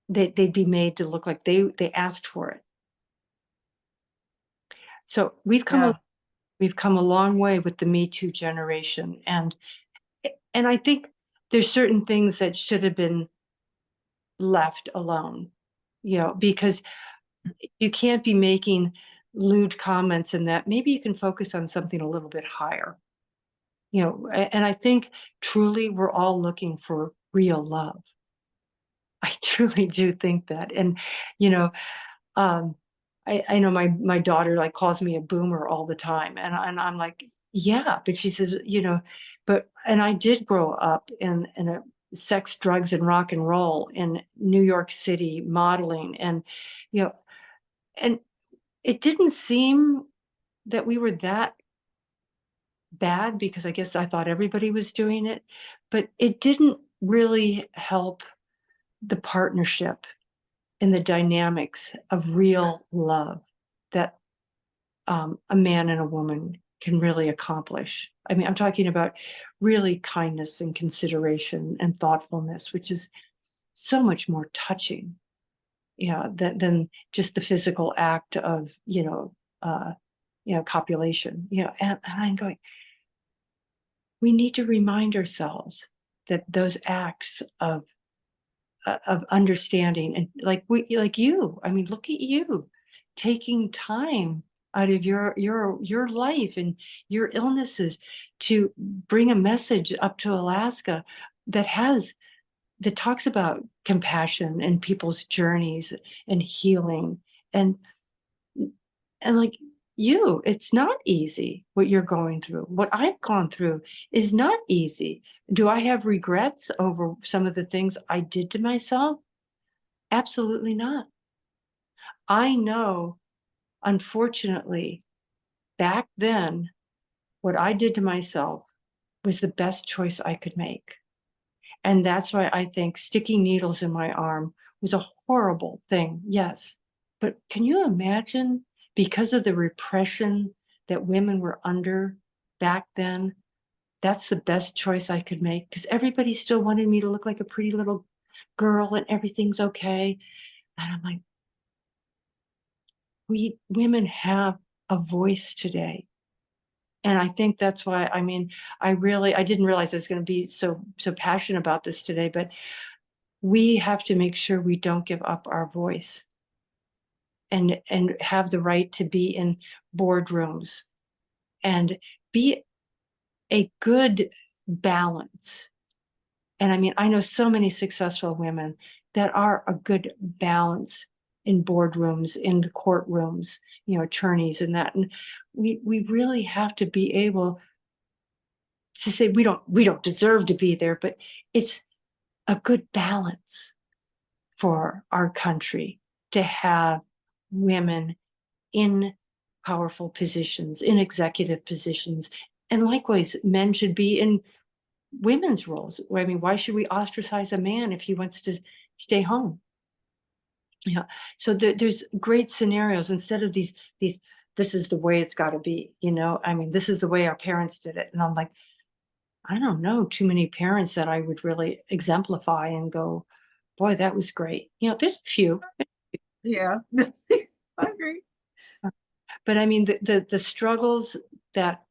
they'd be made to look like they asked for it. So Yeah. we've come a long way with the Me Too generation, and I think there's certain things that should have been left alone, because you can't be making lewd comments, and that maybe you can focus on something a little bit higher. And I think truly we're all looking for real love. I truly do think that. And, you know, um, I know my daughter like calls me a boomer all the time. And I'm like, yeah, but she says, and I did grow up in a sex, drugs, and rock and roll in New York City modeling. You know, and it didn't seem that we were that bad because I guess I thought everybody was doing it, but it didn't really help the partnership and the dynamics of real love that a man and a woman can really accomplish. I mean, I'm talking about really kindness and consideration and thoughtfulness, which is so much more touching, yeah, than just the physical act of, copulation. And I'm going, we need to remind ourselves that those acts of understanding, and like you, I mean, look at you taking time out of your life and your illnesses to bring a message up to Alaska that has that talks about compassion and people's journeys and healing, and like you, it's not easy what you're going through. What I've gone through is not easy. Do I have regrets over some of the things I did to myself? Absolutely not. I know, unfortunately, back then, what I did to myself was the best choice I could make. And that's why I think sticking needles in my arm was a horrible thing, yes. But can you imagine, because of the repression that women were under back then, that's the best choice I could make? Because everybody still wanted me to look like a pretty little girl and everything's okay. And I'm like, we women have a voice today. And I think that's why, I mean, I didn't realize I was going to be so passionate about this today, but we have to make sure we don't give up our voice and have the right to be in boardrooms and be a good balance. And I mean, I know so many successful women that are a good balance in boardrooms, in the courtrooms, attorneys and that. And we really have to be able to say we don't deserve to be there, but it's a good balance for our country to have women in powerful positions, in executive positions. And likewise, men should be in women's roles. I mean, why should we ostracize a man if he wants to stay home? Yeah. So there's great scenarios instead of these, this is the way it's got to be, I mean, this is the way our parents did it. And I'm like, I don't know too many parents that I would really exemplify and go, boy, that was great. There's a few, Yeah. I agree. but I mean, the struggles that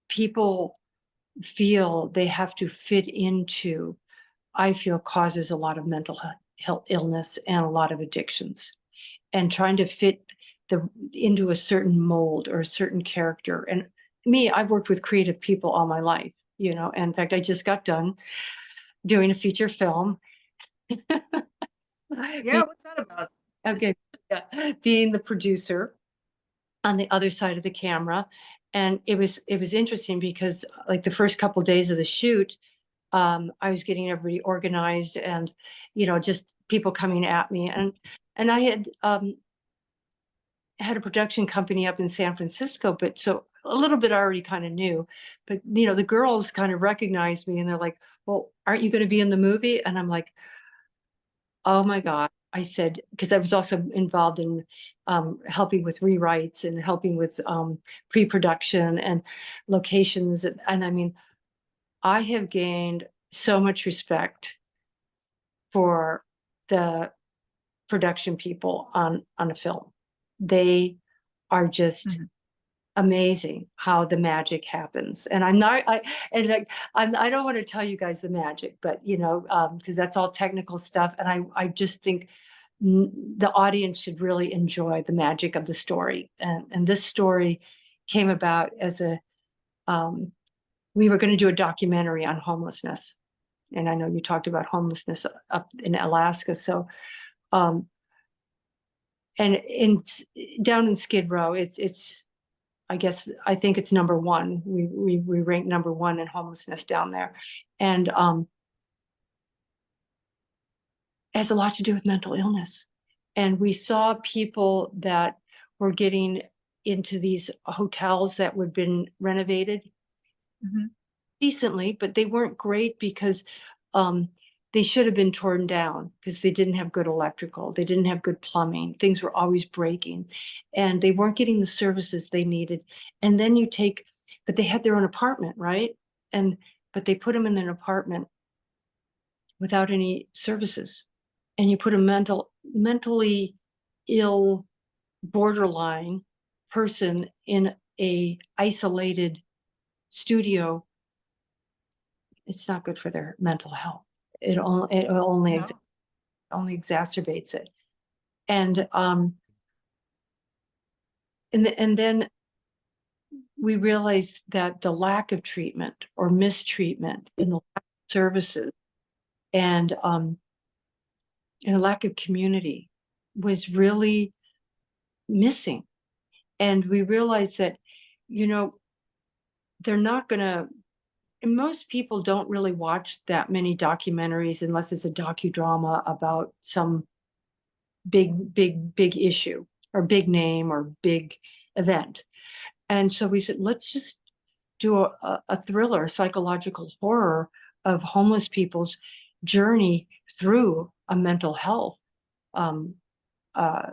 people feel they have to fit into, I feel causes a lot of mental health illness and a lot of addictions. and trying to fit into a certain mold or a certain character. And me, I've worked with creative people all my life, you know, and in fact, I just got done doing a feature film. Yeah, Be- what's that about? okay, yeah, being the producer on the other side of the camera. And it was interesting because like the first couple days of the shoot, I was getting everybody organized and, you know, just people coming at me. And I had a production company up in San Francisco, but so a little bit already kind of knew, but you know, the girls kind of recognized me and they're like, well, aren't you going to be in the movie? And I'm like, oh my God. I said, because I was also involved in helping with rewrites and helping with pre-production and locations. And I mean, I have gained so much respect for the production people on a film. They are just Mhm. amazing how the magic happens. And I'm not, I, and like, I don't want to tell you guys the magic, but you know, because that's all technical stuff. And I just think the audience should really enjoy the magic of the story. And this story came about as we were going to do a documentary on homelessness. And I know you talked about homelessness up in Alaska. So, um, and down in Skid Row, it's I guess I think it's number one. We rank number one in homelessness down there, and it has a lot to do with mental illness. And we saw people that were getting into these hotels that would been renovated Mhm. decently, but they weren't great because um, they should have been torn down because they didn't have good electrical, they didn't have good plumbing, things were always breaking, and they weren't getting the services they needed. And then but they had their own apartment, right? And but they put them in an apartment without any services, and you put a mentally ill, borderline person in a isolated studio. It's not good for their mental health. It No. only exacerbates it. And and then we realized that the lack of treatment or mistreatment in the lack of services and and the lack of community was really missing. And we realized that, you know, they're not going to, and most people don't really watch that many documentaries unless it's a docudrama about some big issue or big name or big event. And so we said, let's just do a thriller, a psychological horror of homeless people's journey through a mental health um, uh,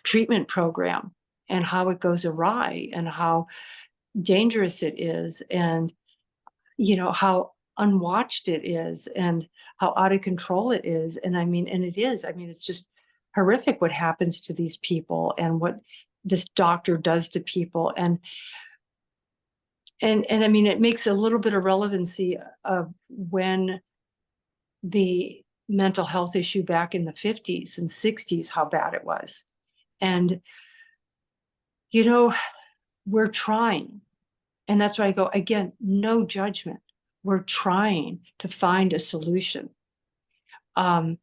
treatment program and how it goes awry and how dangerous it is and you know how unwatched it is and how out of control it is. And I mean, and it is, I mean, it's just horrific what happens to these people and what this doctor does to people. And I mean, it makes a little bit of relevancy of when the mental health issue back in the 50s and 60s, how bad it was. And you know, we're trying. And that's why I go again, no judgment. We're trying to find a solution. Um,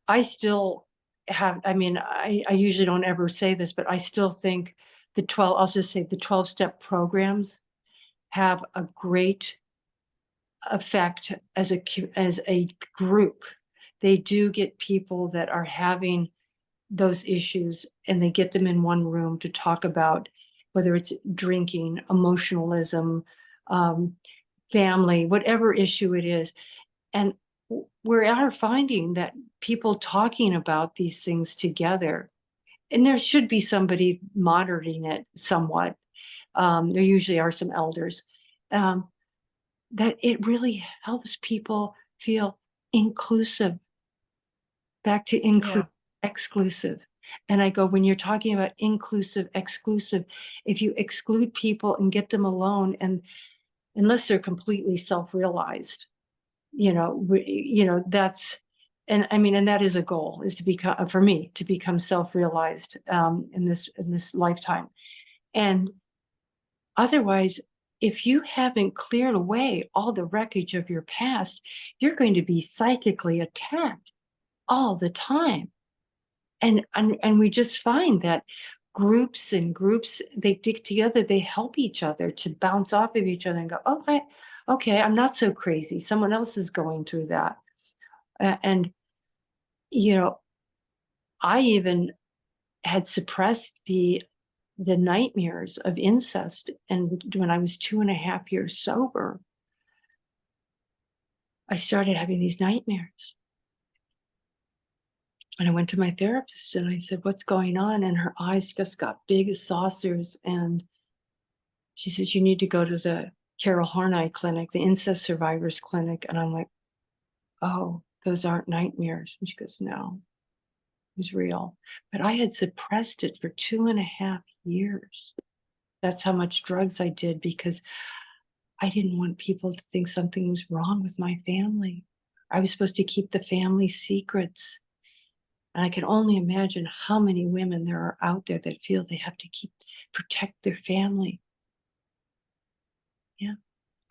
I still have, I mean, I usually don't ever say this, but I still think I'll just say the 12-step programs have a great effect as a group. They do get people that are having those issues and they get them in one room to talk about whether it's drinking, emotionalism, um, family, whatever issue it is. And we are finding that people talking about these things together, and there should be somebody monitoring it somewhat. There usually are some elders, um, that it really helps people feel inclusive, back to Yeah. exclusive. And I go, when you're talking about inclusive, exclusive, if you exclude people and get them alone, and unless they're completely self-realized, you know, that's And I mean, and that is a goal, is to become, for me, to become self-realized in this lifetime. And otherwise, if you haven't cleared away all the wreckage of your past, you're going to be psychically attacked all the time. And we just find that groups and groups, they dig together, they help each other to bounce off of each other and go, okay, okay, I'm not so crazy. Someone else is going through that. And, you know, I even had suppressed the nightmares of incest. And when I was 2.5 years sober, I started having these nightmares. And I went to my therapist and I said, what's going on? And her eyes just got big as saucers. And she says, you need to go to the Carol Horney clinic, the incest survivors clinic. And I'm like, oh, those aren't nightmares. And she goes, no, it was real. But I had suppressed it for 2.5 years. That's how much drugs I did, because I didn't want people to think something was wrong with my family. I was supposed to keep the family secrets. And I can only imagine how many women there are out there that feel they have to protect their family. Yeah.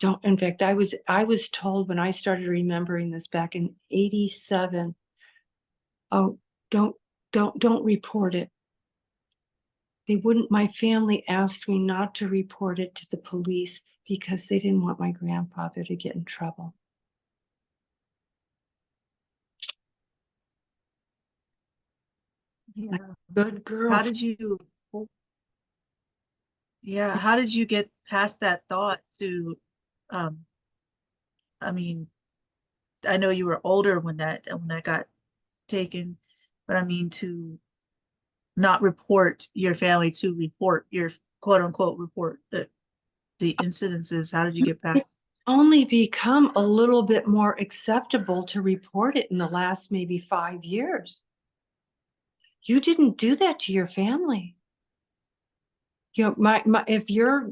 Don't, in fact, I was told when I started remembering this back in 87, oh, don't report it. They wouldn't, my family asked me not to report it to the police because they didn't want my grandfather to get in trouble. Yeah. Like, good girl. How did you, yeah, how did you get past that thought to, um, I mean, I know you were older when that got taken, but I mean to not report your family, to report your quote unquote report the incidences. How did you get It's past? only become a little bit more acceptable to report it in the last maybe 5 years. You didn't do that to your family. My if your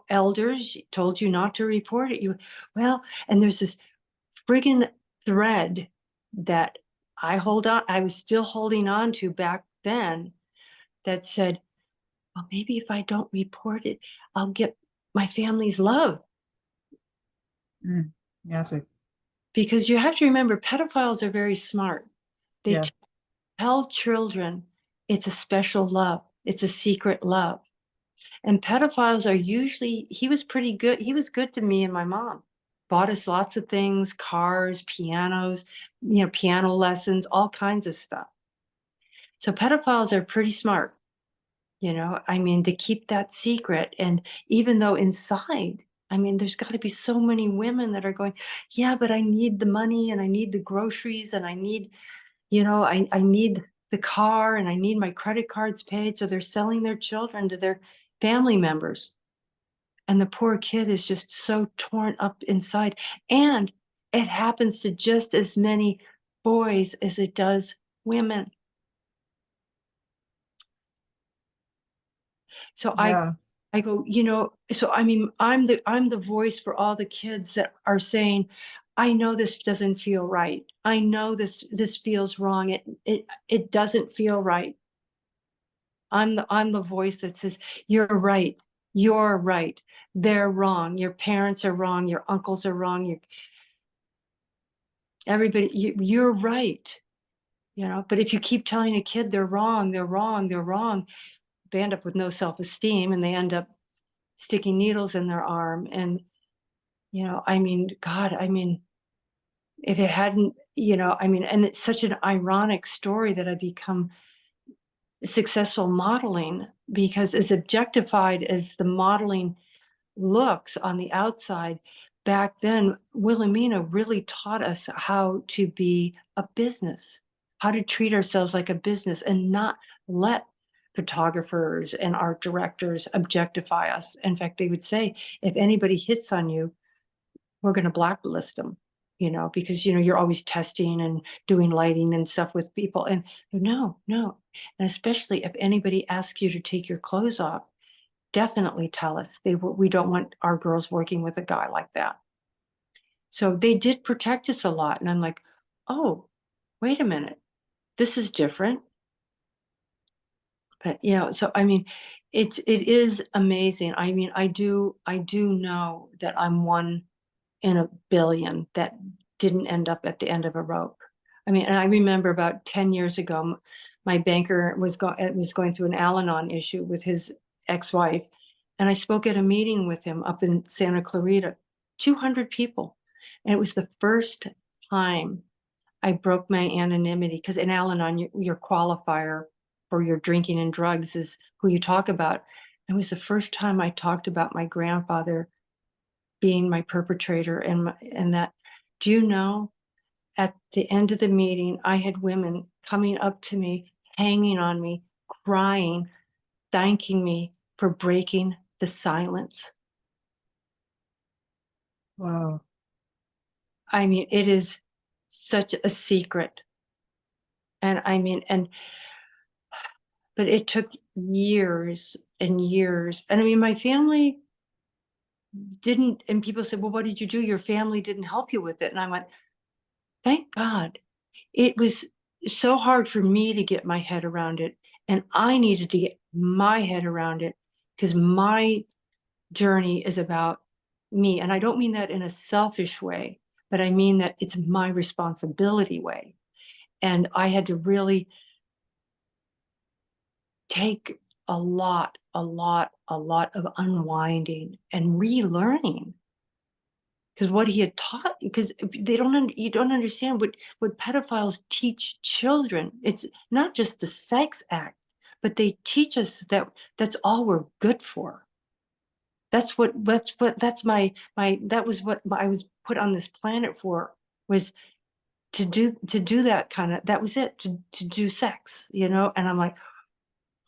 elders told you not to report it, well, and there's this friggin' thread that I was still holding on to back then, that said, well, maybe if I don't report it, I'll get my family's love. Mm, yeah, so Because you have to remember, pedophiles are very smart. They yeah, tell children it's a special love, it's a secret love. And pedophiles are usually, he was pretty good. He was good to me and my mom. Bought us lots of things, cars, pianos, piano lessons, all kinds of stuff. So pedophiles are pretty smart, I mean, to keep that secret. And even though inside, I mean, there's got to be so many women that are going, yeah, but I need the money and I need the groceries and I need, I need the car and I need my credit cards paid. So they're selling their children to their family members. And the poor kid is just so torn up inside. And it happens to just as many boys as it does women. So yeah, I go, so I mean, I'm the voice for all the kids that are saying, I know this doesn't feel right. I know this feels wrong. It doesn't feel right. I'm the voice that says, you're right. You're right. They're wrong. Your parents are wrong. Your uncles are wrong. Everybody, you're right. But if you keep telling a kid they're wrong, they're wrong, they're wrong, they end up with no self-esteem and they end up sticking needles in their arm. And, I mean, God, I mean, if it hadn't, I mean, and it's such an ironic story that I become successful modeling, because as objectified as the modeling looks on the outside, back then, Wilhelmina really taught us how to be a business, how to treat ourselves like a business and not let photographers and art directors objectify us. In fact, they would say, if anybody hits on you, we're going to blacklist them, because, you're always testing and doing lighting and stuff with people. And no, no. And especially if anybody asks you to take your clothes off, definitely tell us. We don't want our girls working with a guy like that. So they did protect us a lot. And I'm like, oh, wait a minute, this is different. But, so I mean, it is amazing. I mean, I do know that I'm one in a billion that didn't end up at the end of a rope. I mean, and I remember about 10 years ago, my banker was going through an Al-Anon issue with his ex-wife, and I spoke at a meeting with him up in Santa Clarita, 200 people, and it was the first time I broke my anonymity, because in Al-Anon, your qualifier for your drinking and drugs is who you talk about. It was the first time I talked about my grandfather being my perpetrator, and that, do you know, at the end of the meeting, I had women coming up to me, hanging on me, crying, thanking me for breaking the silence. Wow. I mean, it is such a secret. And I mean, but it took years and years. And I mean, my family didn't, and people said, well, what did you do? Your family didn't help you with it. And I went, thank God. It was so hard for me to get my head around it. And I needed to get my head around it, because my journey is about me. And I don't mean that in a selfish way, but I mean that it's my responsibility way. And I had to really take a lot of unwinding and relearning, because what he had taught, because you don't understand what pedophiles teach children. It's not just the sex act, but they teach us that that's all we're good for. That's my that was what I was put on this planet for, was to do that kind of, that was it, to do sex, and I'm like,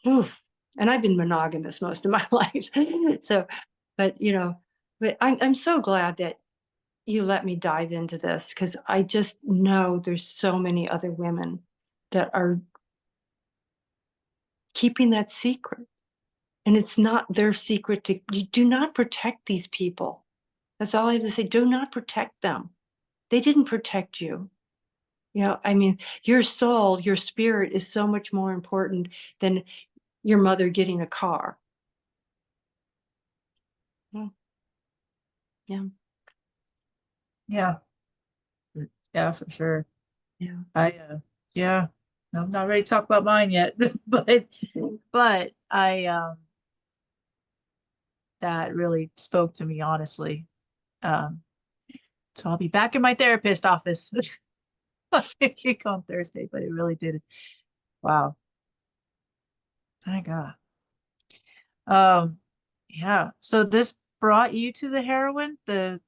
oof. And I've been monogamous most of my life. So, but I'm so glad that you let me dive into this, because I just know there's so many other women that are keeping that secret. And it's not their secret. You do not protect these people. That's all I have to say. Do not protect them. They didn't protect you. I mean, your soul, your spirit is so much more important than your mother getting a car. Yeah. Yeah. Yeah. Yeah, for sure. Yeah. Yeah, I'm not ready to talk about mine yet, but that really spoke to me, honestly. Um, so I'll be back in my therapist office on Thursday, but it really did. Wow. My God. Um, yeah. So this brought you to the heroin? Well,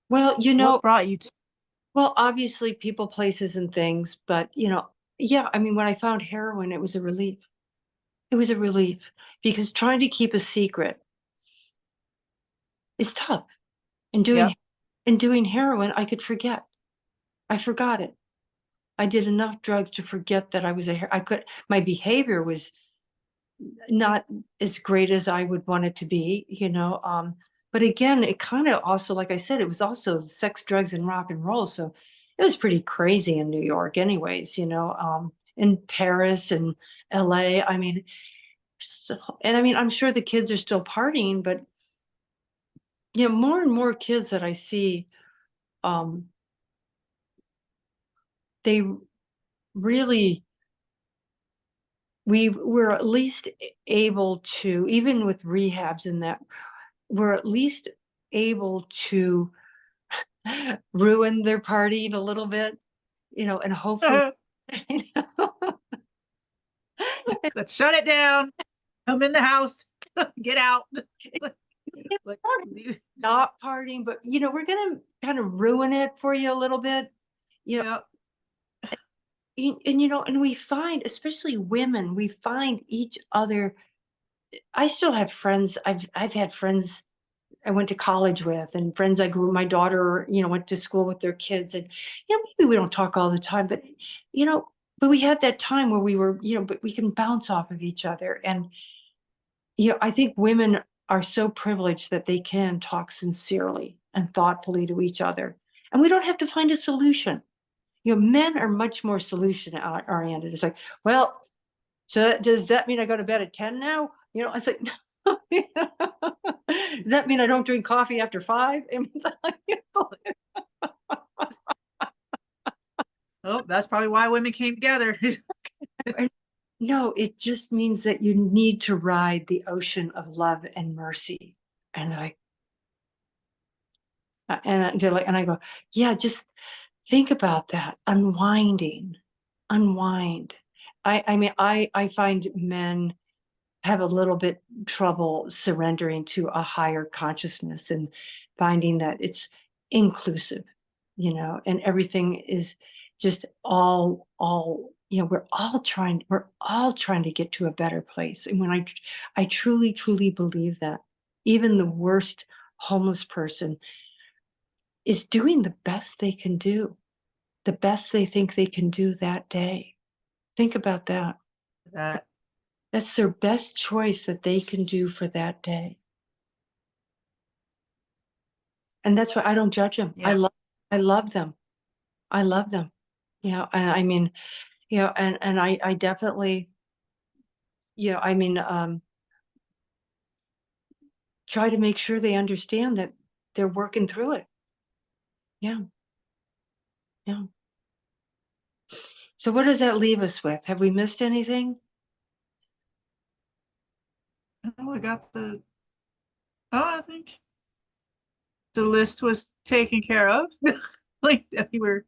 What brought you to? obviously people, places, and things, but yeah, I mean, when I found heroin, it was a relief. It was a relief, because trying to keep a secret is tough. And doing Yep. and doing heroin, I could forget. I forgot it. I did enough drugs to forget that I was I could, my behavior was not as great as I would want it to be. But again, it kind of also, like I said, it was also sex, drugs, and rock and roll. So it was pretty crazy in New York anyways, in Paris and LA. I mean, and I mean, I'm sure the kids are still partying, but more and more kids that I see, um, they really, we were at least able to, even with rehabs and that, we're at least able to ruin their party a little bit, and hopefully, you know, Let's shut it down. Come in the house. Get out. Like, not partying, but we're gonna kind of ruin it for you a little bit. You know, yeah. and we find, especially women, we find each other. I still have friends. I've had friends I went to college with, and friends I grew, my daughter, went to school with their kids. And, maybe we don't talk all the time, you know, but we had that time where we were, but we can bounce off of each other. And, I think women are so privileged that they can talk sincerely and thoughtfully to each other. And we don't have to find a solution. Men are much more solution oriented. It's like, well, so does that mean I go to bed at 10 now? I was like, does that mean I don't drink coffee after 5? Oh, that's probably why women came together. No, it just means that you need to ride the ocean of love and mercy. And they're like, and I go, yeah, just think about that. Unwinding, unwind. I mean, I find men have a little bit trouble surrendering to a higher consciousness and finding that it's inclusive, and everything is just all, we're all trying to get to a better place. And when I truly, truly believe that even the worst homeless person is doing the best they can do, the best they think they can do that day. Think about that. That, That's their best choice that they can do for that day. And that's why I don't judge them. yeah, I love them. I love them. And I mean, and I definitely, I mean, try to make sure they understand that they're working through it. Yeah. Yeah. So what does that leave us with? Have we missed anything? oh, I got the, oh, I think the list was taken care of. Like that we were,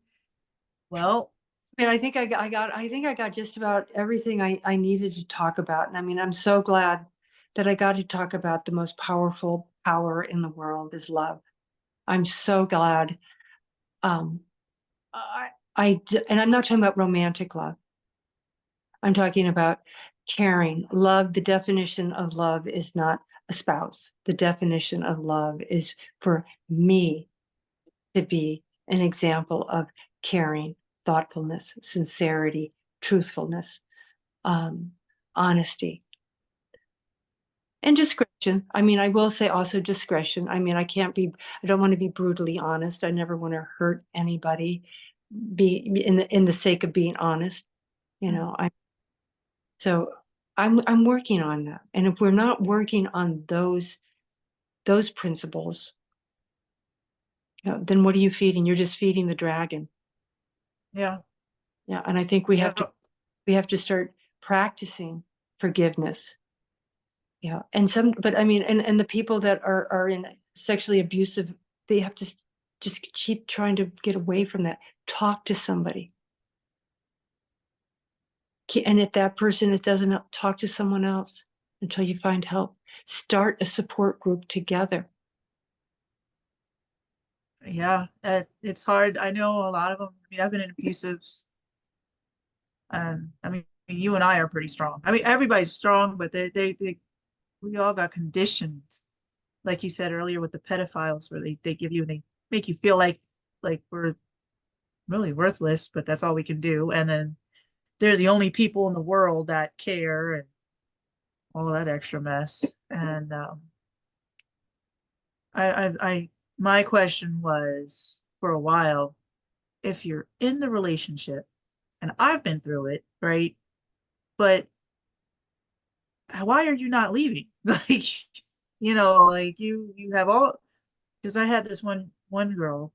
well, And I think I got just about everything I needed to talk about. And I mean, I'm so glad that I got to talk about the most powerful power in the world is love. I'm so glad. Um, and I'm not talking about romantic love. I'm talking about caring. Love, the definition of love is not a spouse. The definition of love is for me to be an example of caring, thoughtfulness, sincerity, truthfulness, um, honesty, and discretion. I mean, I will say also discretion. I mean, I don't want to be brutally honest. I never want to hurt anybody, be in the sake of being honest. So I'm working on that. And if we're not working on those principles, then what are you feeding? You're just feeding the dragon. yeah, Yeah. And I think yeah, we have to start practicing forgiveness. Yeah. But I mean, and the people that are in sexually abusive, they have to just keep trying to get away from that. Talk to somebody. And if that person, it doesn't help, talk to someone else until you find help. Start a support group together. yeah. It's hard. I know a lot of them. I mean, I've been in abusives. I mean, you and I are pretty strong. I mean, everybody's strong, but we all got conditioned, like you said earlier, with the pedophiles, where they give you and they make you feel like we're really worthless, but that's all we can do. And then they're the only people in the world that care and all that extra mess. And my question was for a while, if you're in the relationship, and I've been through it, right? But why are you not leaving? Like, like you have all, because I had this one girl,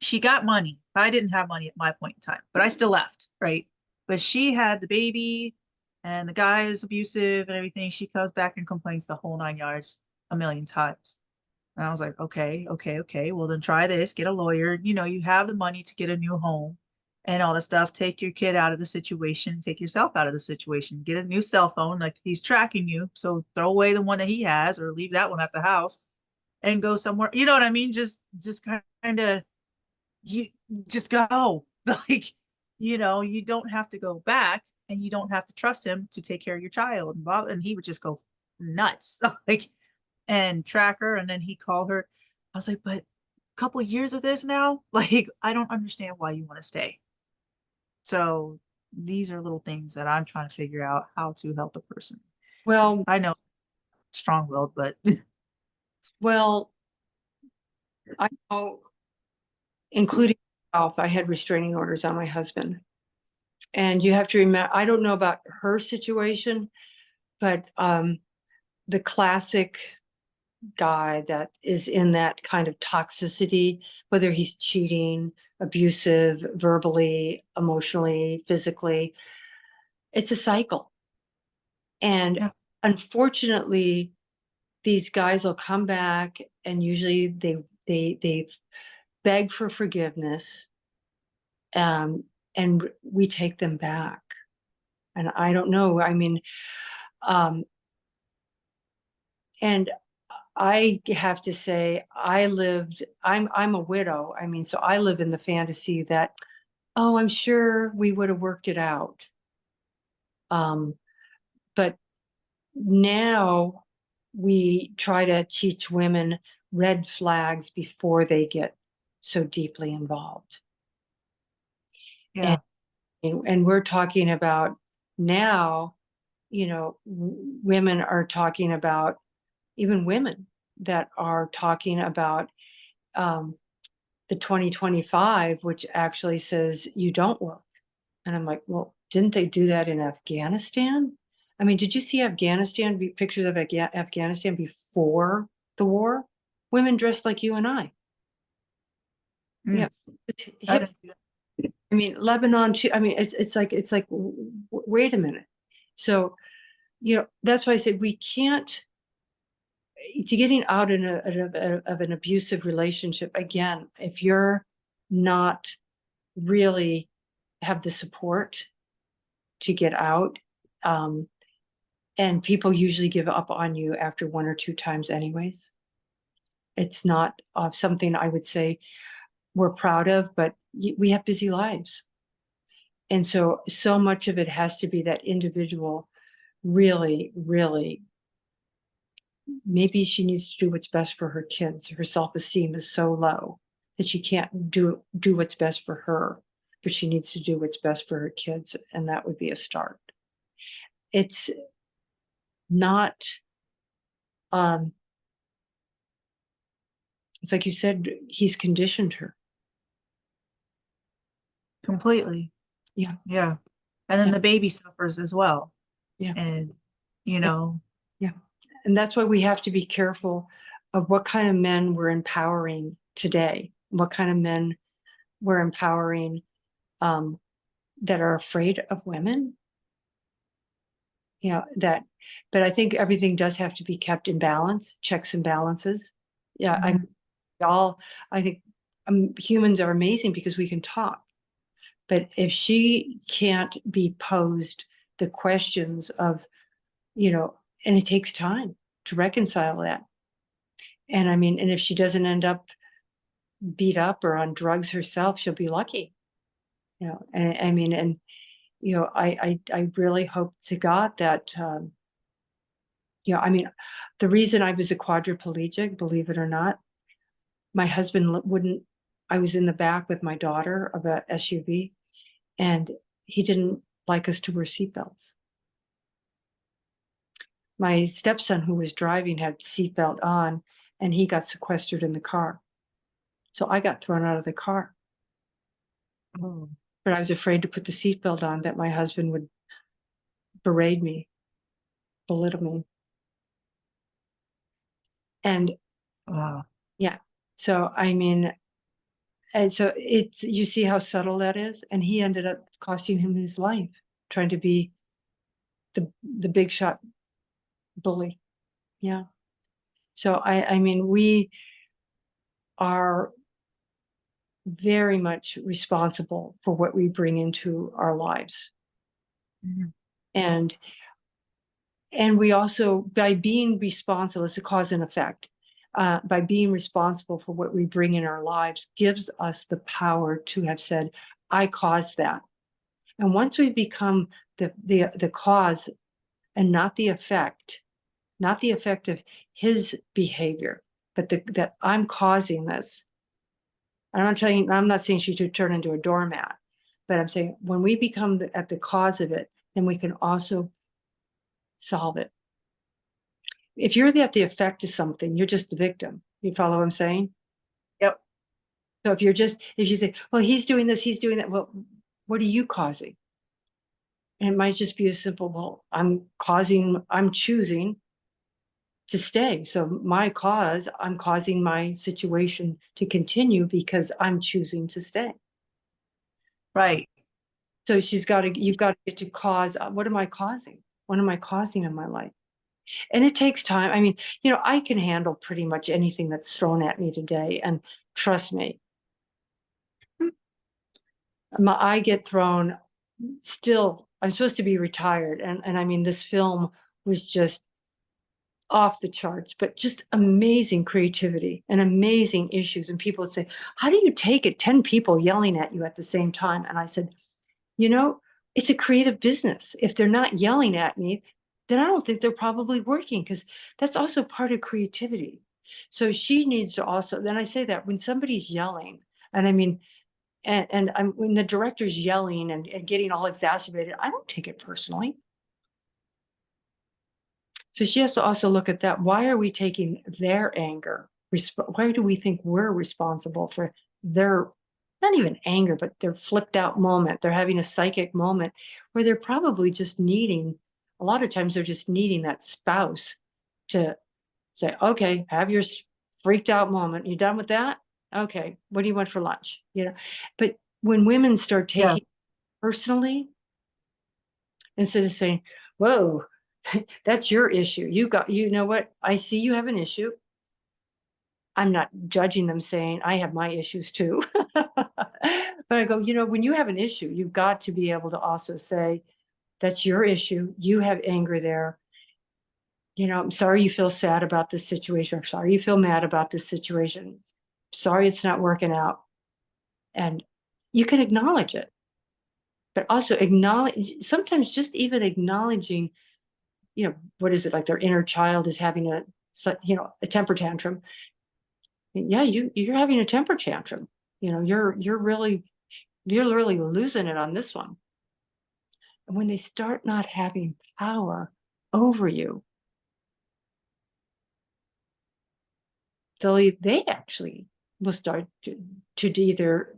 she got money. I didn't have money at my point in time, but I still left, right? But she had the baby and the guy is abusive and everything. She comes back and complains the whole 9 yards a million times. And I was like, okay, okay, okay. Well, then try this, get a lawyer. You have the money to get a new home and all the stuff. Take your kid out of the situation, take yourself out of the situation, get a new cell phone. Like he's tracking you. So throw away the one that he has or leave that one at the house and go somewhere. You know what I mean? Just kind of, you just go. Like, you don't have to go back and you don't have to trust him to take care of your child. And he would just go nuts. Like, and track her. And then he called her. I was like, but a couple of years of this now, like, I don't understand why you want to stay. So these are little things that I'm trying to figure out how to help a person. Well, I know strong willed, but well, I know, including I had restraining orders on my husband. And you have to remember, I don't know about her situation, but the classic guy that is in that kind of toxicity, whether he's cheating, abusive, verbally, emotionally, physically, it's a cycle. And Yeah. unfortunately, these guys will come back and usually they beg for forgiveness, and we take them back. And I don't know, I mean, um, and I have to say, I'm a widow. I mean, so I live in the fantasy that, oh, I'm sure we would have worked it out. But now we try to teach women red flags before they get so deeply involved. Yeah. And we're talking about now, women are talking about, even women that are talking about the 2025, which actually says you don't work. And I'm like, well, didn't they do that in Afghanistan? I mean, did you see pictures of Afghanistan before the war? Women dressed like you and I. Yeah. Mm. It's I hip. didn't see that. I mean, Lebanon too. I mean, it's like, wait a minute. So, that's why I said we can't, to getting out of an abusive relationship, again, if you're not really have the support to get out, and people usually give up on you after one or two times anyways. It's not something I would say we're proud of, but we have busy lives. And so much of it has to be that individual really, really, maybe she needs to do what's best for her kids. Her self-esteem is so low that she can't do what's best for her, but she needs to do what's best for her kids. And that would be a start. It's not, um, it's like you said, he's conditioned her. Completely. Yeah. Yeah. And then Yeah. the baby suffers as well. Yeah. And, you Yeah. know, Yeah. And that's why we have to be careful of what kind of men we're empowering today, what kind of men we're empowering, that are afraid of women. But I think everything does have to be kept in balance, checks and balances. Yeah. mhm, I think humans are amazing because we can talk. But if she can't be posed the questions of, and it takes time to reconcile that. And I mean, and if she doesn't end up beat up or on drugs herself, she'll be lucky. And I mean, and I really hope to God that I mean, the reason I was a quadriplegic, believe it or not, my husband wouldn't. I was in the back with my daughter of a SUV, and he didn't like us to wear seatbelts. My stepson, who was driving, had seatbelt on, and he got sequestered in the car. So I got thrown out of the car. oh, But I was afraid to put the seatbelt on, that my husband would berate me, belittle me. And wow. yeah, so I mean, and so you see how subtle that is? And he ended up costing him his life, trying to be the big shot bully. Yeah. So I mean, we are very much responsible for what we bring into our lives. Mhm. And we also, by being responsible, it's a cause and effect. By being responsible for what we bring in our lives gives us the power to have said, I caused that. And once we become the cause and not the effect of his behavior, but that I'm causing this. I'm not saying she should turn into a doormat, but I'm saying when we become at the cause of it, then we can also solve it. If you're at the effect of something, you're just the victim. You follow what I'm saying? Yep. So if you say, well, he's doing this, he's doing that, well, what are you causing? And it might just be as simple, well, I'm choosing to stay. So I'm causing my situation to continue because I'm choosing to stay. Right. So you've got to get to cause, what am I causing? What am I causing in my life? And it takes time. I mean, I can handle pretty much anything that's thrown at me today. And trust me, I get thrown still. I'm supposed to be retired. And I mean, this film was just off the charts, but just amazing creativity and amazing issues. And people would say, how do you take it? 10 people yelling at you at the same time. And I said, you know, it's a creative business. If they're not yelling at me, then I don't think they're probably working, because that's also part of creativity. So she needs to also, then I say that when somebody's yelling, and I mean, when the director's yelling and getting all exacerbated, I don't take it personally. So she has to also look at that. Why are we taking their anger? Why do we think we're responsible for their, not even anger, but their flipped out moment? They're having a psychic moment where they're probably just needing, a lot of times they're just needing that spouse to say, okay, have your freaked out moment. You done with that? Okay, what do you want for lunch? But when women start Yeah. taking it personally, instead of saying, whoa, that's your issue. You know what? I see you have an issue. I'm not judging them, saying I have my issues too. But I go, when you have an issue, you've got to be able to also say, that's your issue. You have anger there. I'm sorry you feel sad about this situation. I'm sorry you feel mad about this situation. Sorry it's not working out. And you can acknowledge it, but also acknowledge, sometimes just even acknowledging, what is it, like their inner child is having a temper tantrum. Yeah, you're having a temper tantrum. You're really losing it on this one. And when they start not having power over you, they actually will start to either,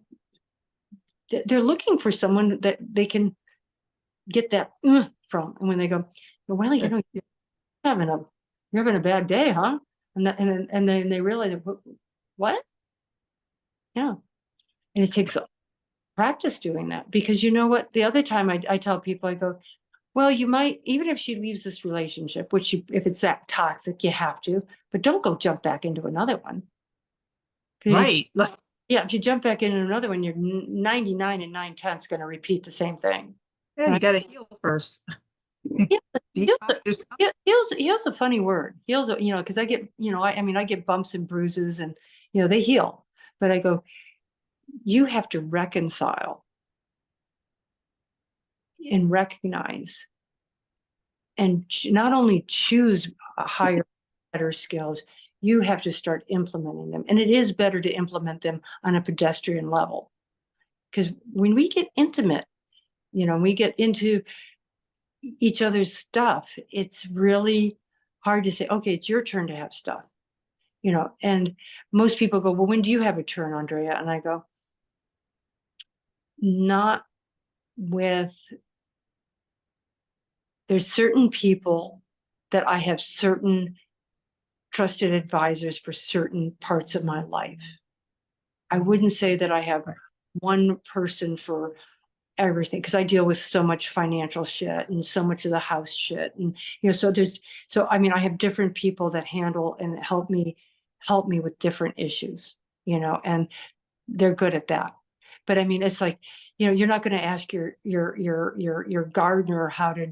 they're looking for someone that they can get that from. And when they go, well, Yeah. having a you're having a bad day, huh? And then they realize, what? Yeah. And it takes practice doing that, because you know what? The other time I tell people, I go, well, you might, even if she leaves this relationship, which if it's that toxic, you have to, but don't go jump back into another one. Right. Yeah, if you jump back into another one, you're 99 and 9/10 going to repeat the same thing. Yeah, you Right? got to heal first. Yeah, heal's Detox yourself. heal's a funny word. Heal's, because I get, I mean, I get bumps and bruises, and, they heal. But I go, you have to reconcile and recognize, and not only choose higher, better skills, you have to start implementing them. And it is better to implement them on a pedestrian level. Because when we get intimate, we get into each other's stuff, it's really hard to say, okay, it's your turn to have stuff. And most people go, well, when do you have a turn, Andrea? And I go, not with, there's certain people that I have certain trusted advisors for certain parts of my life. I wouldn't say that I have one person for everything, because I deal with so much financial shit and so much of the house shit. And, so I mean, I have different people that handle and help me with different issues, and they're good at that. But I mean, it's like, you're not going to ask your gardener how to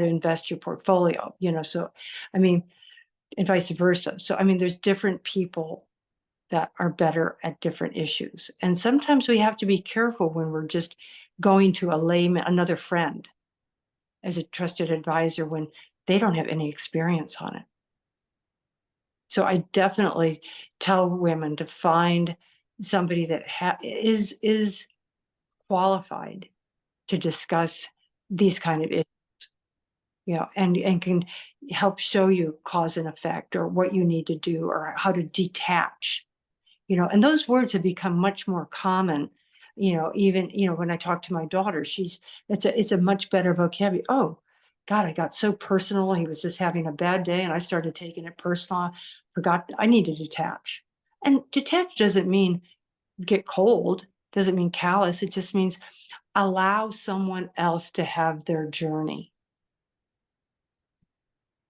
invest your portfolio, so I mean, and vice versa. So I mean, there's different people that are better at different issues. And sometimes we have to be careful when we're just going to a layman, another friend, as a trusted advisor, when they don't have any experience on it. So I definitely tell women to find somebody that is qualified to discuss these kind of issues, and can help show you cause and effect, or what you need to do, or how to detach, and those words have become much more common. Even, when I talk to my daughter, it's a much better vocabulary. Oh, God, I got so personal. He was just having a bad day and I started taking it personal. Forgot I need to detach. And detach doesn't mean get cold, doesn't mean callous. It just means allow someone else to have their journey.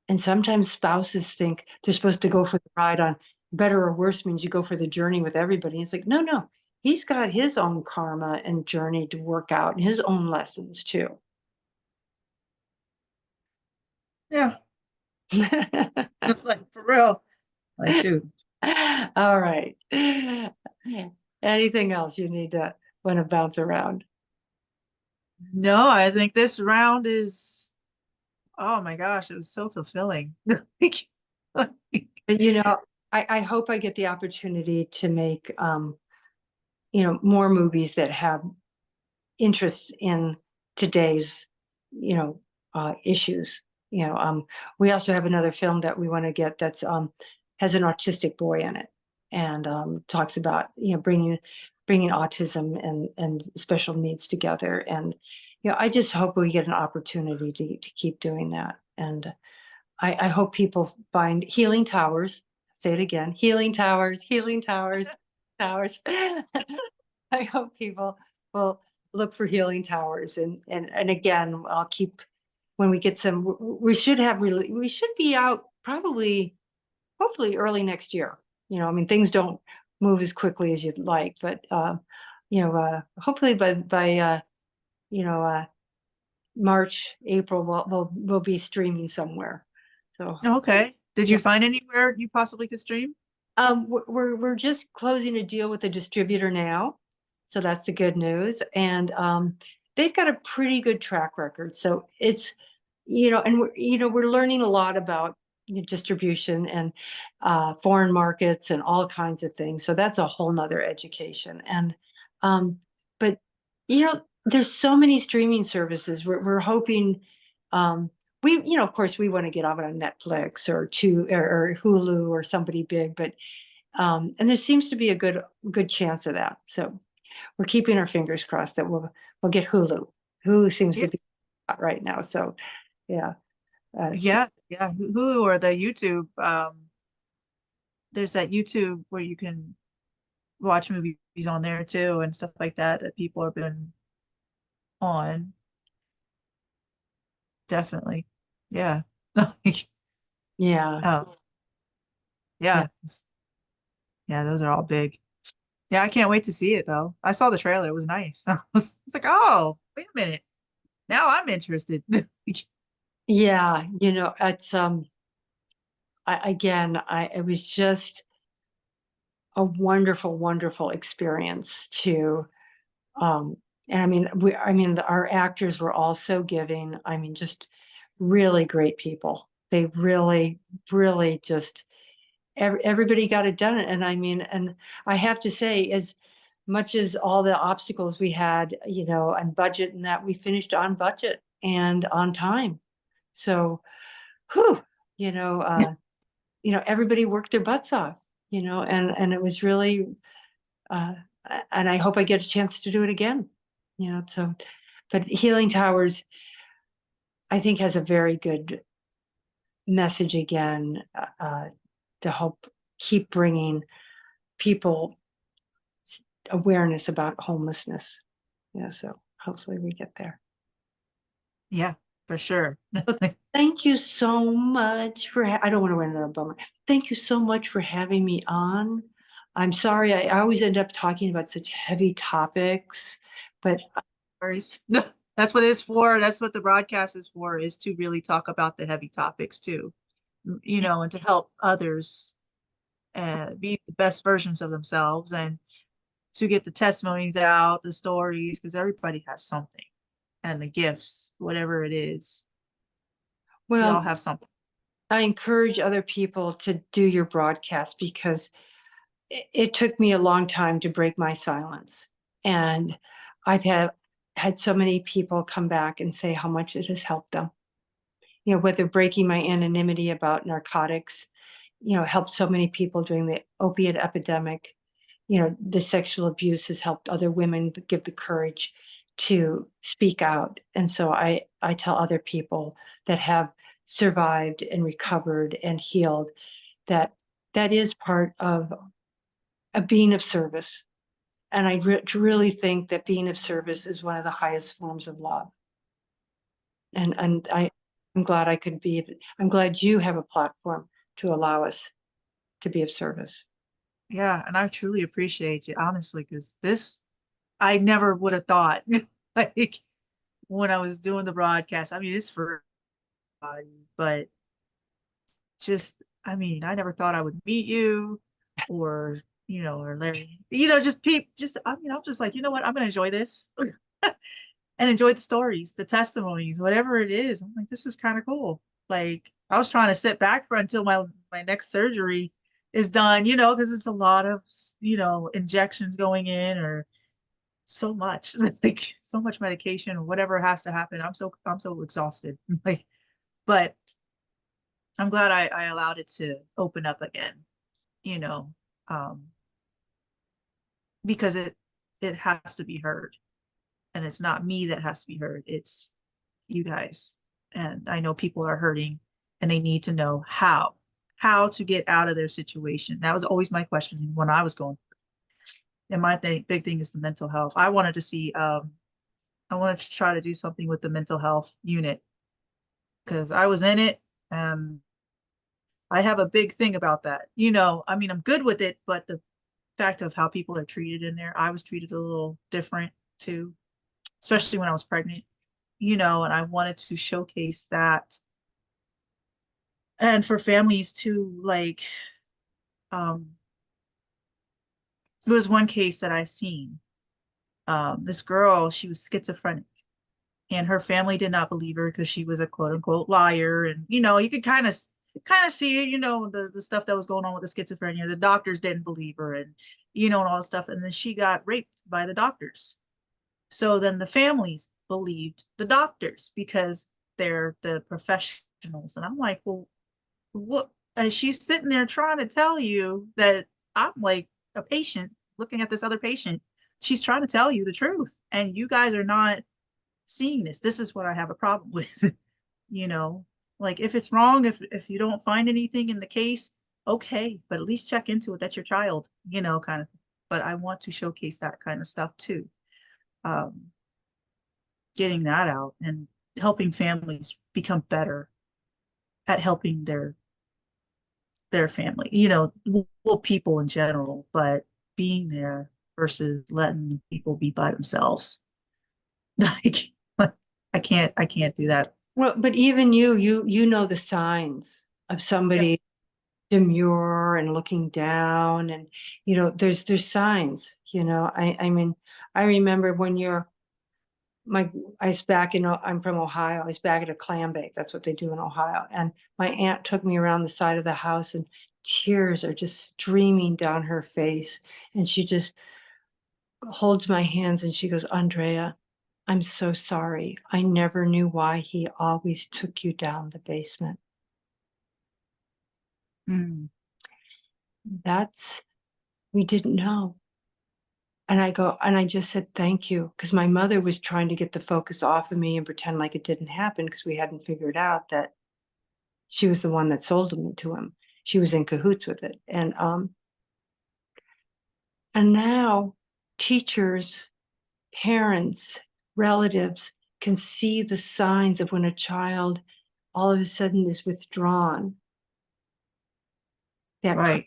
And sometimes spouses think they're supposed to go for the ride on better or worse means you go for the journey with everybody. It's like, no, no, he's got his own karma and journey to work out and his own lessons too. Yeah. Like for real. Like shoot. All right. Anything else you need to want to bounce around? No, I think this round is, oh my gosh, it was so fulfilling. Like, But, I hope I get the opportunity to make, more movies that have interest in today's, you know, issues. We also have another film that we want to get that's has an autistic boy in it, and talks about bringing autism and special needs together. And I just hope we get an opportunity to keep doing that. And I hope people find healing towers. Say it again: healing towers, towers. I hope people will look for healing towers, and again, I'll keep when we get some. We should have really. We should be out probably, hopefully, early next year. I mean, things don't move as quickly as you'd like, but hopefully by you know uh, March, April, we'll be streaming somewhere. So okay. Did yeah. you find anywhere you possibly could stream? We're just closing a deal with the distributor now, so that's the good news. And they've got a pretty good track record. So it's and we're learning a lot about distribution and foreign markets and all kinds of things. So that's a whole nother education. And but there's so many streaming services. We're hoping. We, of course, we want to get on Netflix or Hulu or somebody big, but and there seems to be a good chance of that. So we're keeping our fingers crossed that we'll get Hulu. Hulu seems Yeah. to be hot right now. So yeah, Yeah, yeah. Hulu or the YouTube. There's that YouTube where you can watch movies on there too and stuff like that that people have been on. Definitely. Yeah. Like, yeah, oh, yeah, yeah. Yeah, those are all big. Yeah, I can't wait to see it though. I saw the trailer. It was nice. It's like, oh, wait a minute. Now I'm interested. yeah. It's it was just a wonderful, wonderful experience to and our actors were all so giving. I mean, just really great people. They really, really just everybody got it done. And and I have to say, as much as all the obstacles we had, and budget and that, we finished on budget and on time. So, whew, everybody worked their butts off, and it was really uh, and I hope I get a chance to do it again. So, but Healing Towers, I think, has a very good message again to help keep bringing people awareness about homelessness. So hopefully we get there. Yeah, for sure. But thank you so much I don't want to run another bummer. Thank you so much for having me on. I'm sorry, I always end up talking about such heavy topics, but Worries. No, that's what it's for. That's what the broadcast is for, is to really talk about the heavy topics too, and to help others be the best versions of themselves and to get the testimonies out, the stories, because everybody has something and the gifts, whatever it is, we all well, have something. I encourage other people to do your broadcast because it took me a long time to break my silence. And I've had so many people come back and say how much it has helped them. Whether breaking my anonymity about narcotics, helped so many people during the opiate epidemic. the sexual abuse has helped other women give the courage to speak out. And so I tell other people that have survived and recovered and healed that that is part of a being of service. And I really think that being of service is one of the highest forms of love. And I'm glad I'm glad you have a platform to allow us to be of service. Yeah, and I truly appreciate you, honestly, because this I never would have thought, like when I was doing the broadcast. I mean, it's for everybody, but just, I mean, I never thought I would meet you or, or Larry, just just, I mean, I'm just like, you know what? I'm gonna enjoy this and enjoy the stories, the testimonies, whatever it is. I'm like, this is kind of cool. Like, I was trying to sit back for until my next surgery is done, because it's a lot of, injections going in or so much, like so much medication or whatever has to happen. I'm so exhausted. Like, but I'm glad I allowed it to open up again, you know, um, because it has to be heard. And it's not me that has to be heard. It's you guys. And I know people are hurting and they need to know how to get out of their situation. That was always my question when I was going. And my big thing is the mental health. I wanted to try to do something with the mental health unit because I was in it. And I have a big thing about that. I mean, I'm good with it, but the fact of how people are treated in there, I was treated a little different too, especially when I was pregnant, and I wanted to showcase that. And for families to like, um, there was one case that I seen. This girl, she was schizophrenic and her family did not believe her because she was a quote unquote liar. And you could kind of see it, the stuff that was going on with the schizophrenia. The doctors didn't believe her and all the stuff. And then she got raped by the doctors. So then the families believed the doctors because they're the professionals. And I'm like, well, what? And she's sitting there trying to tell you that I'm like a patient looking at this other patient. She's trying to tell you the truth. And you guys are not seeing this. This is what I have a problem with. you know, like if it's wrong, if you don't find anything in the case, okay, but at least check into it. That's your child, kind of. But I want to showcase that kind of stuff too. Um, Getting that out and helping families become better at helping their family, well, people in general, but being there versus letting people be by themselves. Like I can't do that. Well, but even you know the signs of Yeah. somebody demure and looking down, and there's signs. I mean, I remember when I was back I'm from Ohio. I was back at a clam bake. That's what they do in Ohio. And my aunt took me around the side of the house and tears are just streaming down her face. And she just holds my hands and she goes, Andrea, I'm so sorry. I never knew why he always took you down the basement. Mm. We didn't know. And I just said, thank you. Because my mother was trying to get the focus off of me and pretend like it didn't happen because we hadn't figured out that she was the one that sold me to him. She was in cahoots with it. And now teachers, parents, relatives can see the signs of when a child all of a sudden is withdrawn. That Right.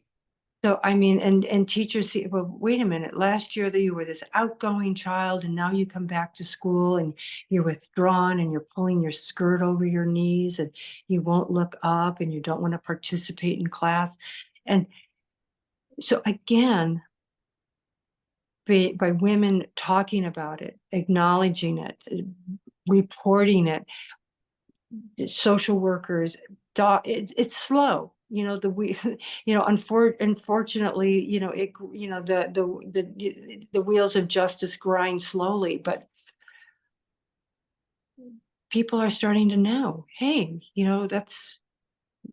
So, I mean, and teachers see, well, wait a minute, last year that you were this outgoing child and now you come back to school and you're withdrawn and you're pulling your skirt over your knees and you won't look up and you don't want to participate in class. And so again, by women talking about it, acknowledging it, reporting it, social workers, it's slow. We, unfortunately, the wheels of justice grind slowly, but people are starting to know, hey, that's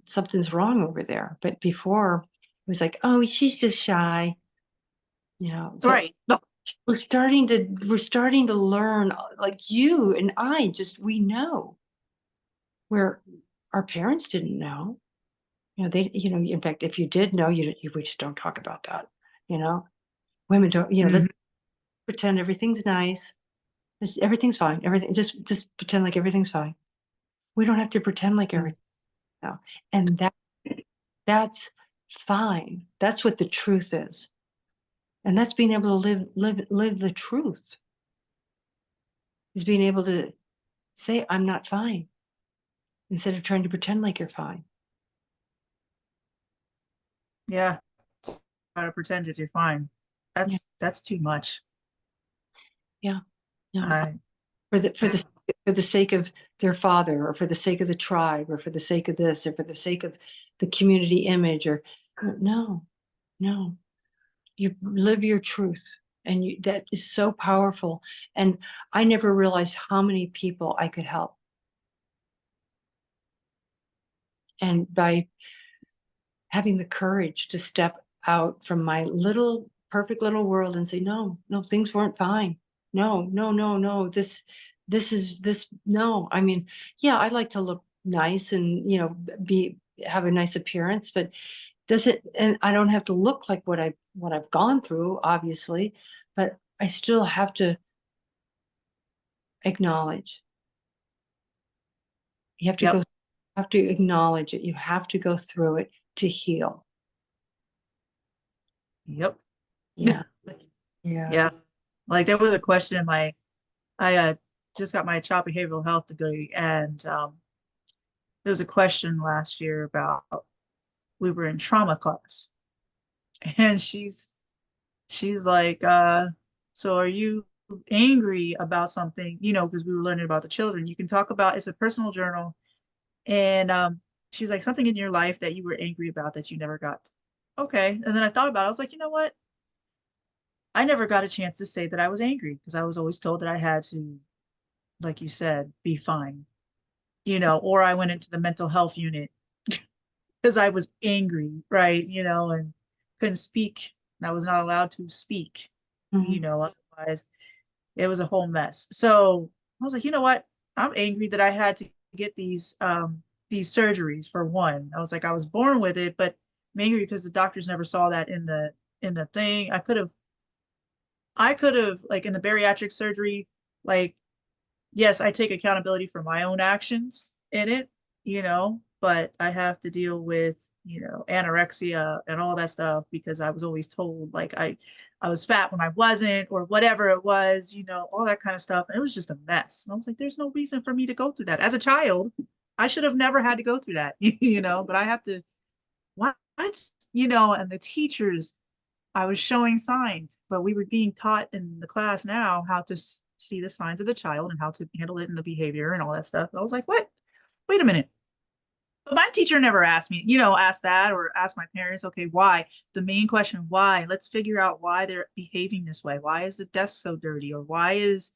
something's wrong over there. But before it was like, oh, she's just shy. Yeah. So Right. No. we're starting to learn, like you and I, just we know where our parents didn't know. In fact, if you did know, we just don't talk about that. You know, women don't. Let's Mhm. pretend everything's nice. Everything's fine. Everything, just pretend like everything's fine. We don't have to pretend like everything now, and that's fine. That's what the truth is, and that's being able to live the truth. Is being able to say, "I'm not fine," instead of trying to pretend like you're fine. Yeah. Try to pretend that you're fine. Yeah, That's too much. yeah, yeah. I For the sake of their father, or for the sake of the tribe, or for the sake of this, or for the sake of the community image, or no, no. You live your truth, and that is so powerful. And I never realized how many people I could help. And by having the courage to step out from my little perfect little world and say, no, no, things weren't fine. No, no, no, no. This is this. No, I mean, yeah, I like to look nice and, be have a nice appearance, but does it, and I don't have to look like what I've gone through, obviously, but I still acknowledge. You yep. have to acknowledge it. You have to go through it to heal. Yep. Yeah. Yeah. Yeah. Like there was a question in my I just got my child behavioral health degree, and there was a question last year about we were in trauma class, and she's like, so are you angry about something? Because we were learning about the children. You can talk about, it's a personal journal, and she's like, something in your life that you were angry about that you never got. Okay. And then I thought about it. I was like, you know what? I never got a chance to say that I was angry because I was always told that I had to, like you said, be fine, or I went into the mental health unit because I was angry, right? And couldn't speak. I was not allowed to speak, Mhm. otherwise it was a whole mess. So I was like, you know what? I'm angry that I had to get these surgeries for one. I was like, I was born with it, but I'm angry because the doctors never saw that in the thing. I could have like in the bariatric surgery, like yes, I take accountability for my own actions in it, but I have to deal with, anorexia and all that stuff because I was always told like I was fat when I wasn't or whatever it was, all that kind of stuff. And it was just a mess. And I was like, there's no reason for me to go through that. As a child, I should have never had to go through that, but I have to, what? And the teachers, I was showing signs, but we were being taught in the class now how to see the signs of the child and how to handle it in the behavior and all that stuff. And I was like, what? Wait a minute. But my teacher never asked me, asked that or asked my parents, okay, why? The main question, why? Let's figure out why they're behaving this way. Why is the desk so dirty? Or why is,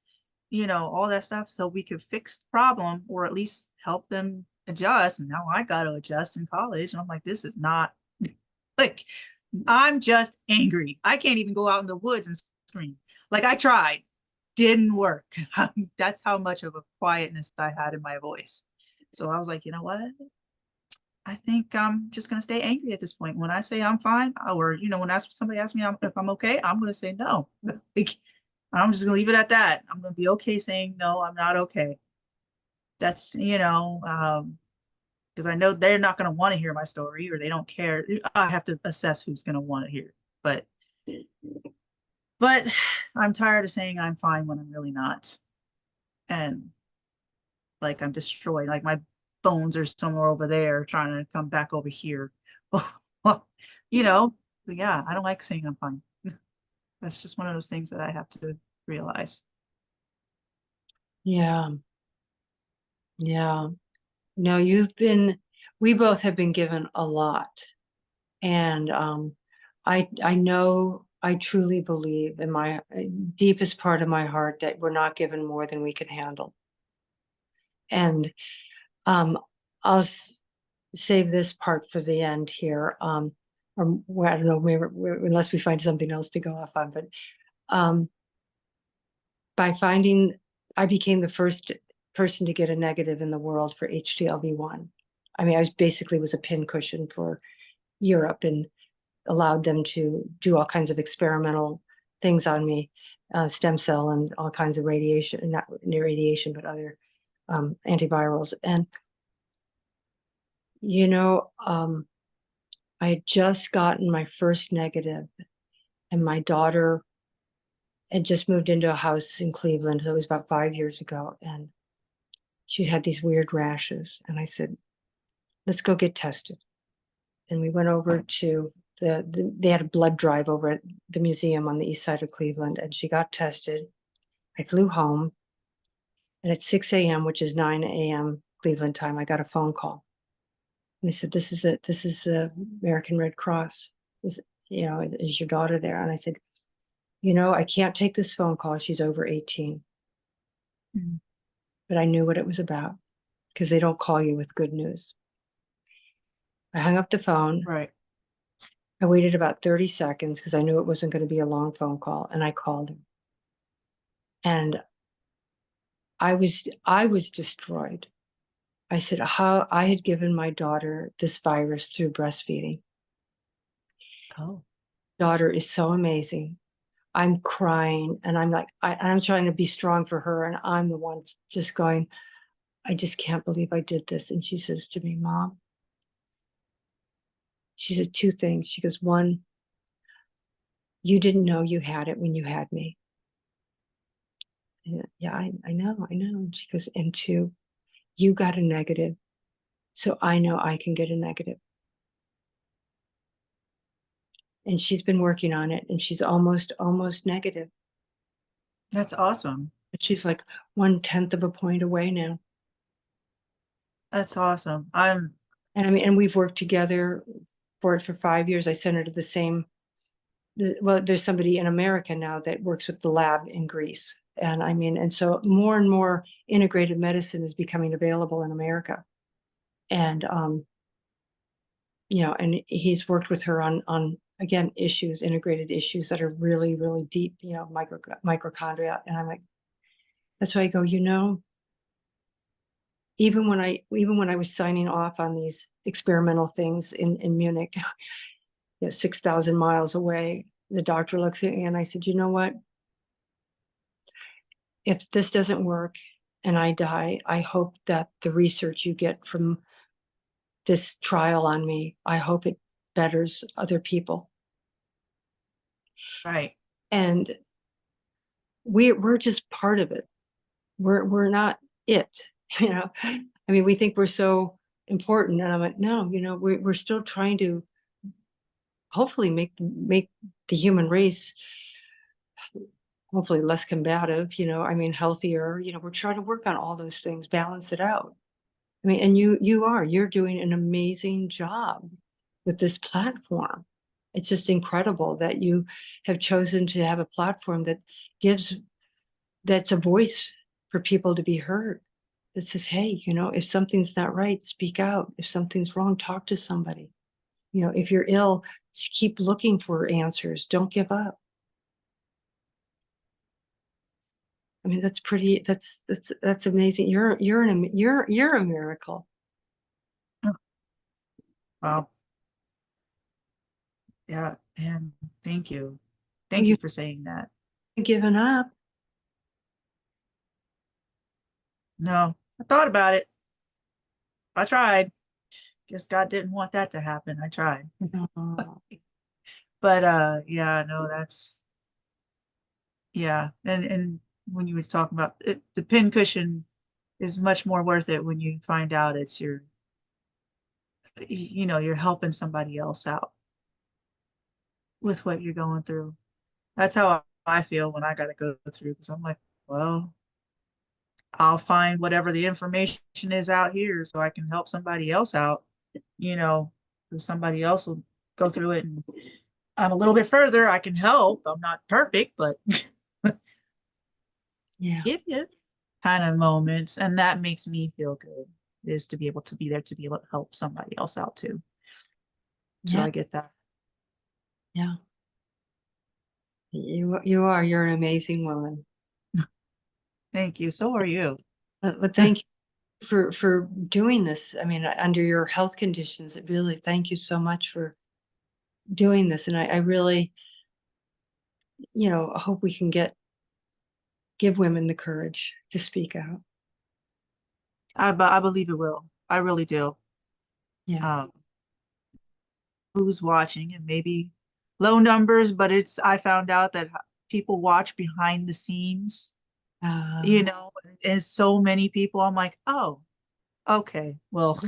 all that stuff so we could fix the problem or at least help them adjust. And now I got to adjust in college. And I'm like, this is not like I'm just angry. I can't even go out in the woods and scream. Like I tried, didn't work. That's how much of a quietness I had in my voice. So I was like, you know what? I think I'm just gonna stay angry at this point. When I say I'm fine, or when somebody asks me if I'm okay, I'm gonna say no. Like, I'm just gonna leave it at that. I'm gonna be okay saying no, I'm not okay. That's because I know they're not going to want to hear my story or they don't care. I have to assess who's going to want to hear it. But I'm tired of saying I'm fine when I'm really not. And like I'm destroyed. Like my bones are somewhere over there trying to come back over here. Well, you know, yeah, I don't like saying I'm fine. That's just one of those things that I have to realize. Yeah. Yeah. No, we both have been given a lot. And I know, I truly believe in my deepest part of my heart that we're not given more than we can handle. And um, I'll save this part for the end here. or well, I don't know, maybe, unless we find something else to go off on, but um, by finding, I became the first person to get a negative in the world for HTLV1. I mean, I was basically was a pincushion for Europe and allowed them to do all kinds of experimental things on me, stem cell and all kinds of radiation, not near radiation, but other antivirals. And, you know, I had just gotten my first negative, and my daughter had just moved into a house in Cleveland. So it was about 5 years ago. And she had these weird rashes. And I said, let's go get tested. And we went over to they had a blood drive over at the museum on the east side of Cleveland. And she got tested. I flew home. And at 6 a.m., which is 9 a.m. Cleveland time, I got a phone call. And they said, this is the American Red Cross. Is your daughter there? And I said, I can't take this phone call. She's over 18. Mm. But I knew what it was about because they don't call you with good news. I hung up the phone. Right. I waited about 30 seconds because I knew it wasn't going to be a long phone call. And I called him. And I was destroyed. I said, how I had given my daughter this virus through breastfeeding. Oh. Daughter is so amazing. I'm crying and I'm like, I'm trying to be strong for her. And I'm the one just going, I just can't believe I did this. And she says to me, Mom, she said two things. She goes, one, you didn't know you had it when you had me. Yeah, I know. And she goes, and two, you got a negative. So I know I can get a negative. And she's been working on it and she's almost negative. That's awesome. But she's like 1/10 of a point away now. That's awesome. And I mean, and we've worked together for 5 years. I sent her to well, there's somebody in America now that works with the lab in Greece. And I mean, and so more and more integrated medicine is becoming available in America. And, and he's worked with her on again, integrated issues that are really, really deep, mitochondria. And I'm like, that's why I go, even when I was signing off on these experimental things in Munich, 6,000 miles away, the doctor looks at me and I said, you know what? If this doesn't work and I die, I hope that the research you get from this trial on me, I hope it betters other people. right. And we're just part of it. We're not it, I mean, we think we're so important. And I'm like, no, we're still trying to hopefully make the human race hopefully less combative, I mean, healthier, we're trying to work on all those things, balance it out. I mean, and you're doing an amazing job with this platform. It's just incredible that you have chosen to have a platform that's a voice for people to be heard. That says, hey, if something's not right, speak out. If something's wrong, talk to somebody. If you're ill, keep looking for answers. Don't give up. I mean, that's amazing. You're a miracle. Wow. Yeah. And thank you. Well, Thank you you've for saying that. given up. No, I thought about it. I tried. Guess God didn't want that to happen. I tried. Oh, But yeah, no, that's yeah. And when you were talking about it, the pin cushion is much more worth it when you find out it's you're helping somebody else out with what you're going through. That's how I feel when I got to go through because I'm like, well, I'll find whatever the information is out here so I can help somebody else out, you know, because somebody else will go through it and I'm a little bit further. I can help. I'm not perfect, but yeah, give you kind of moments. And that makes me feel good is to be able to be there to be able to help somebody else out too. So yeah. I get that. Yeah. You're an amazing woman. Thank you. So are you. But thank you for doing this. I mean, under your health conditions, it really, thank you so much for doing this. And I really, hope we can give women the courage to speak out. I believe it will. I really do. Yeah. Um, who's watching and maybe low numbers, but I found out that people watch behind the scenes, Uh, and so many people. I'm like, oh, okay, well,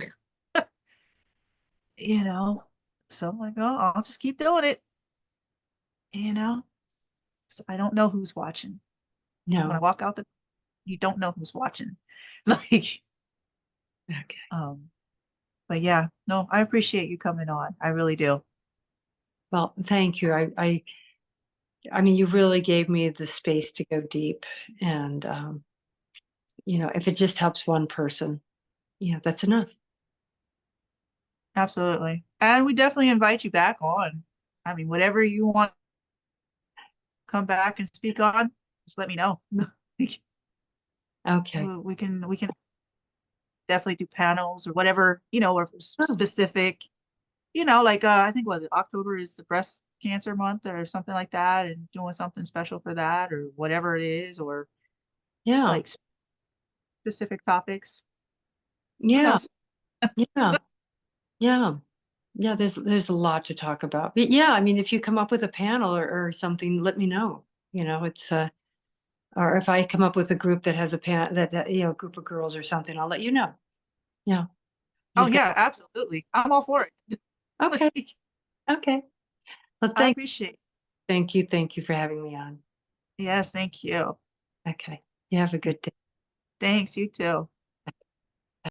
you know, so I'm like, oh, I'll just keep doing it, you know. So I don't know who's watching. When I no. walk out you don't know who's watching. Like, Okay. um, but yeah, no, I appreciate you coming on. I really do. Well, thank you. I mean, you really gave me the space to go deep. And, if it just helps one person, that's enough. Absolutely. And we definitely invite you back on. I mean, whatever you want to come back and speak on, just let me know. Okay. We can definitely do panels or whatever, or Oh, specific, like I think was it October is the breast cancer month or something like that, and doing something special for that or whatever it is, or yeah. like specific topics. Who Yeah. knows? Yeah. Yeah. Yeah. There's a lot to talk about. But yeah, I mean, if you come up with a panel or something, let me know. It's or if I come up with a group that has a group of girls or something, I'll let you know. Yeah. Oh Just got yeah, absolutely. I'm all for it. okay. Like, Okay. Well, I appreciate it. thank you for having me on. Yes, thank you. Okay. You have a good day. Thanks, you too.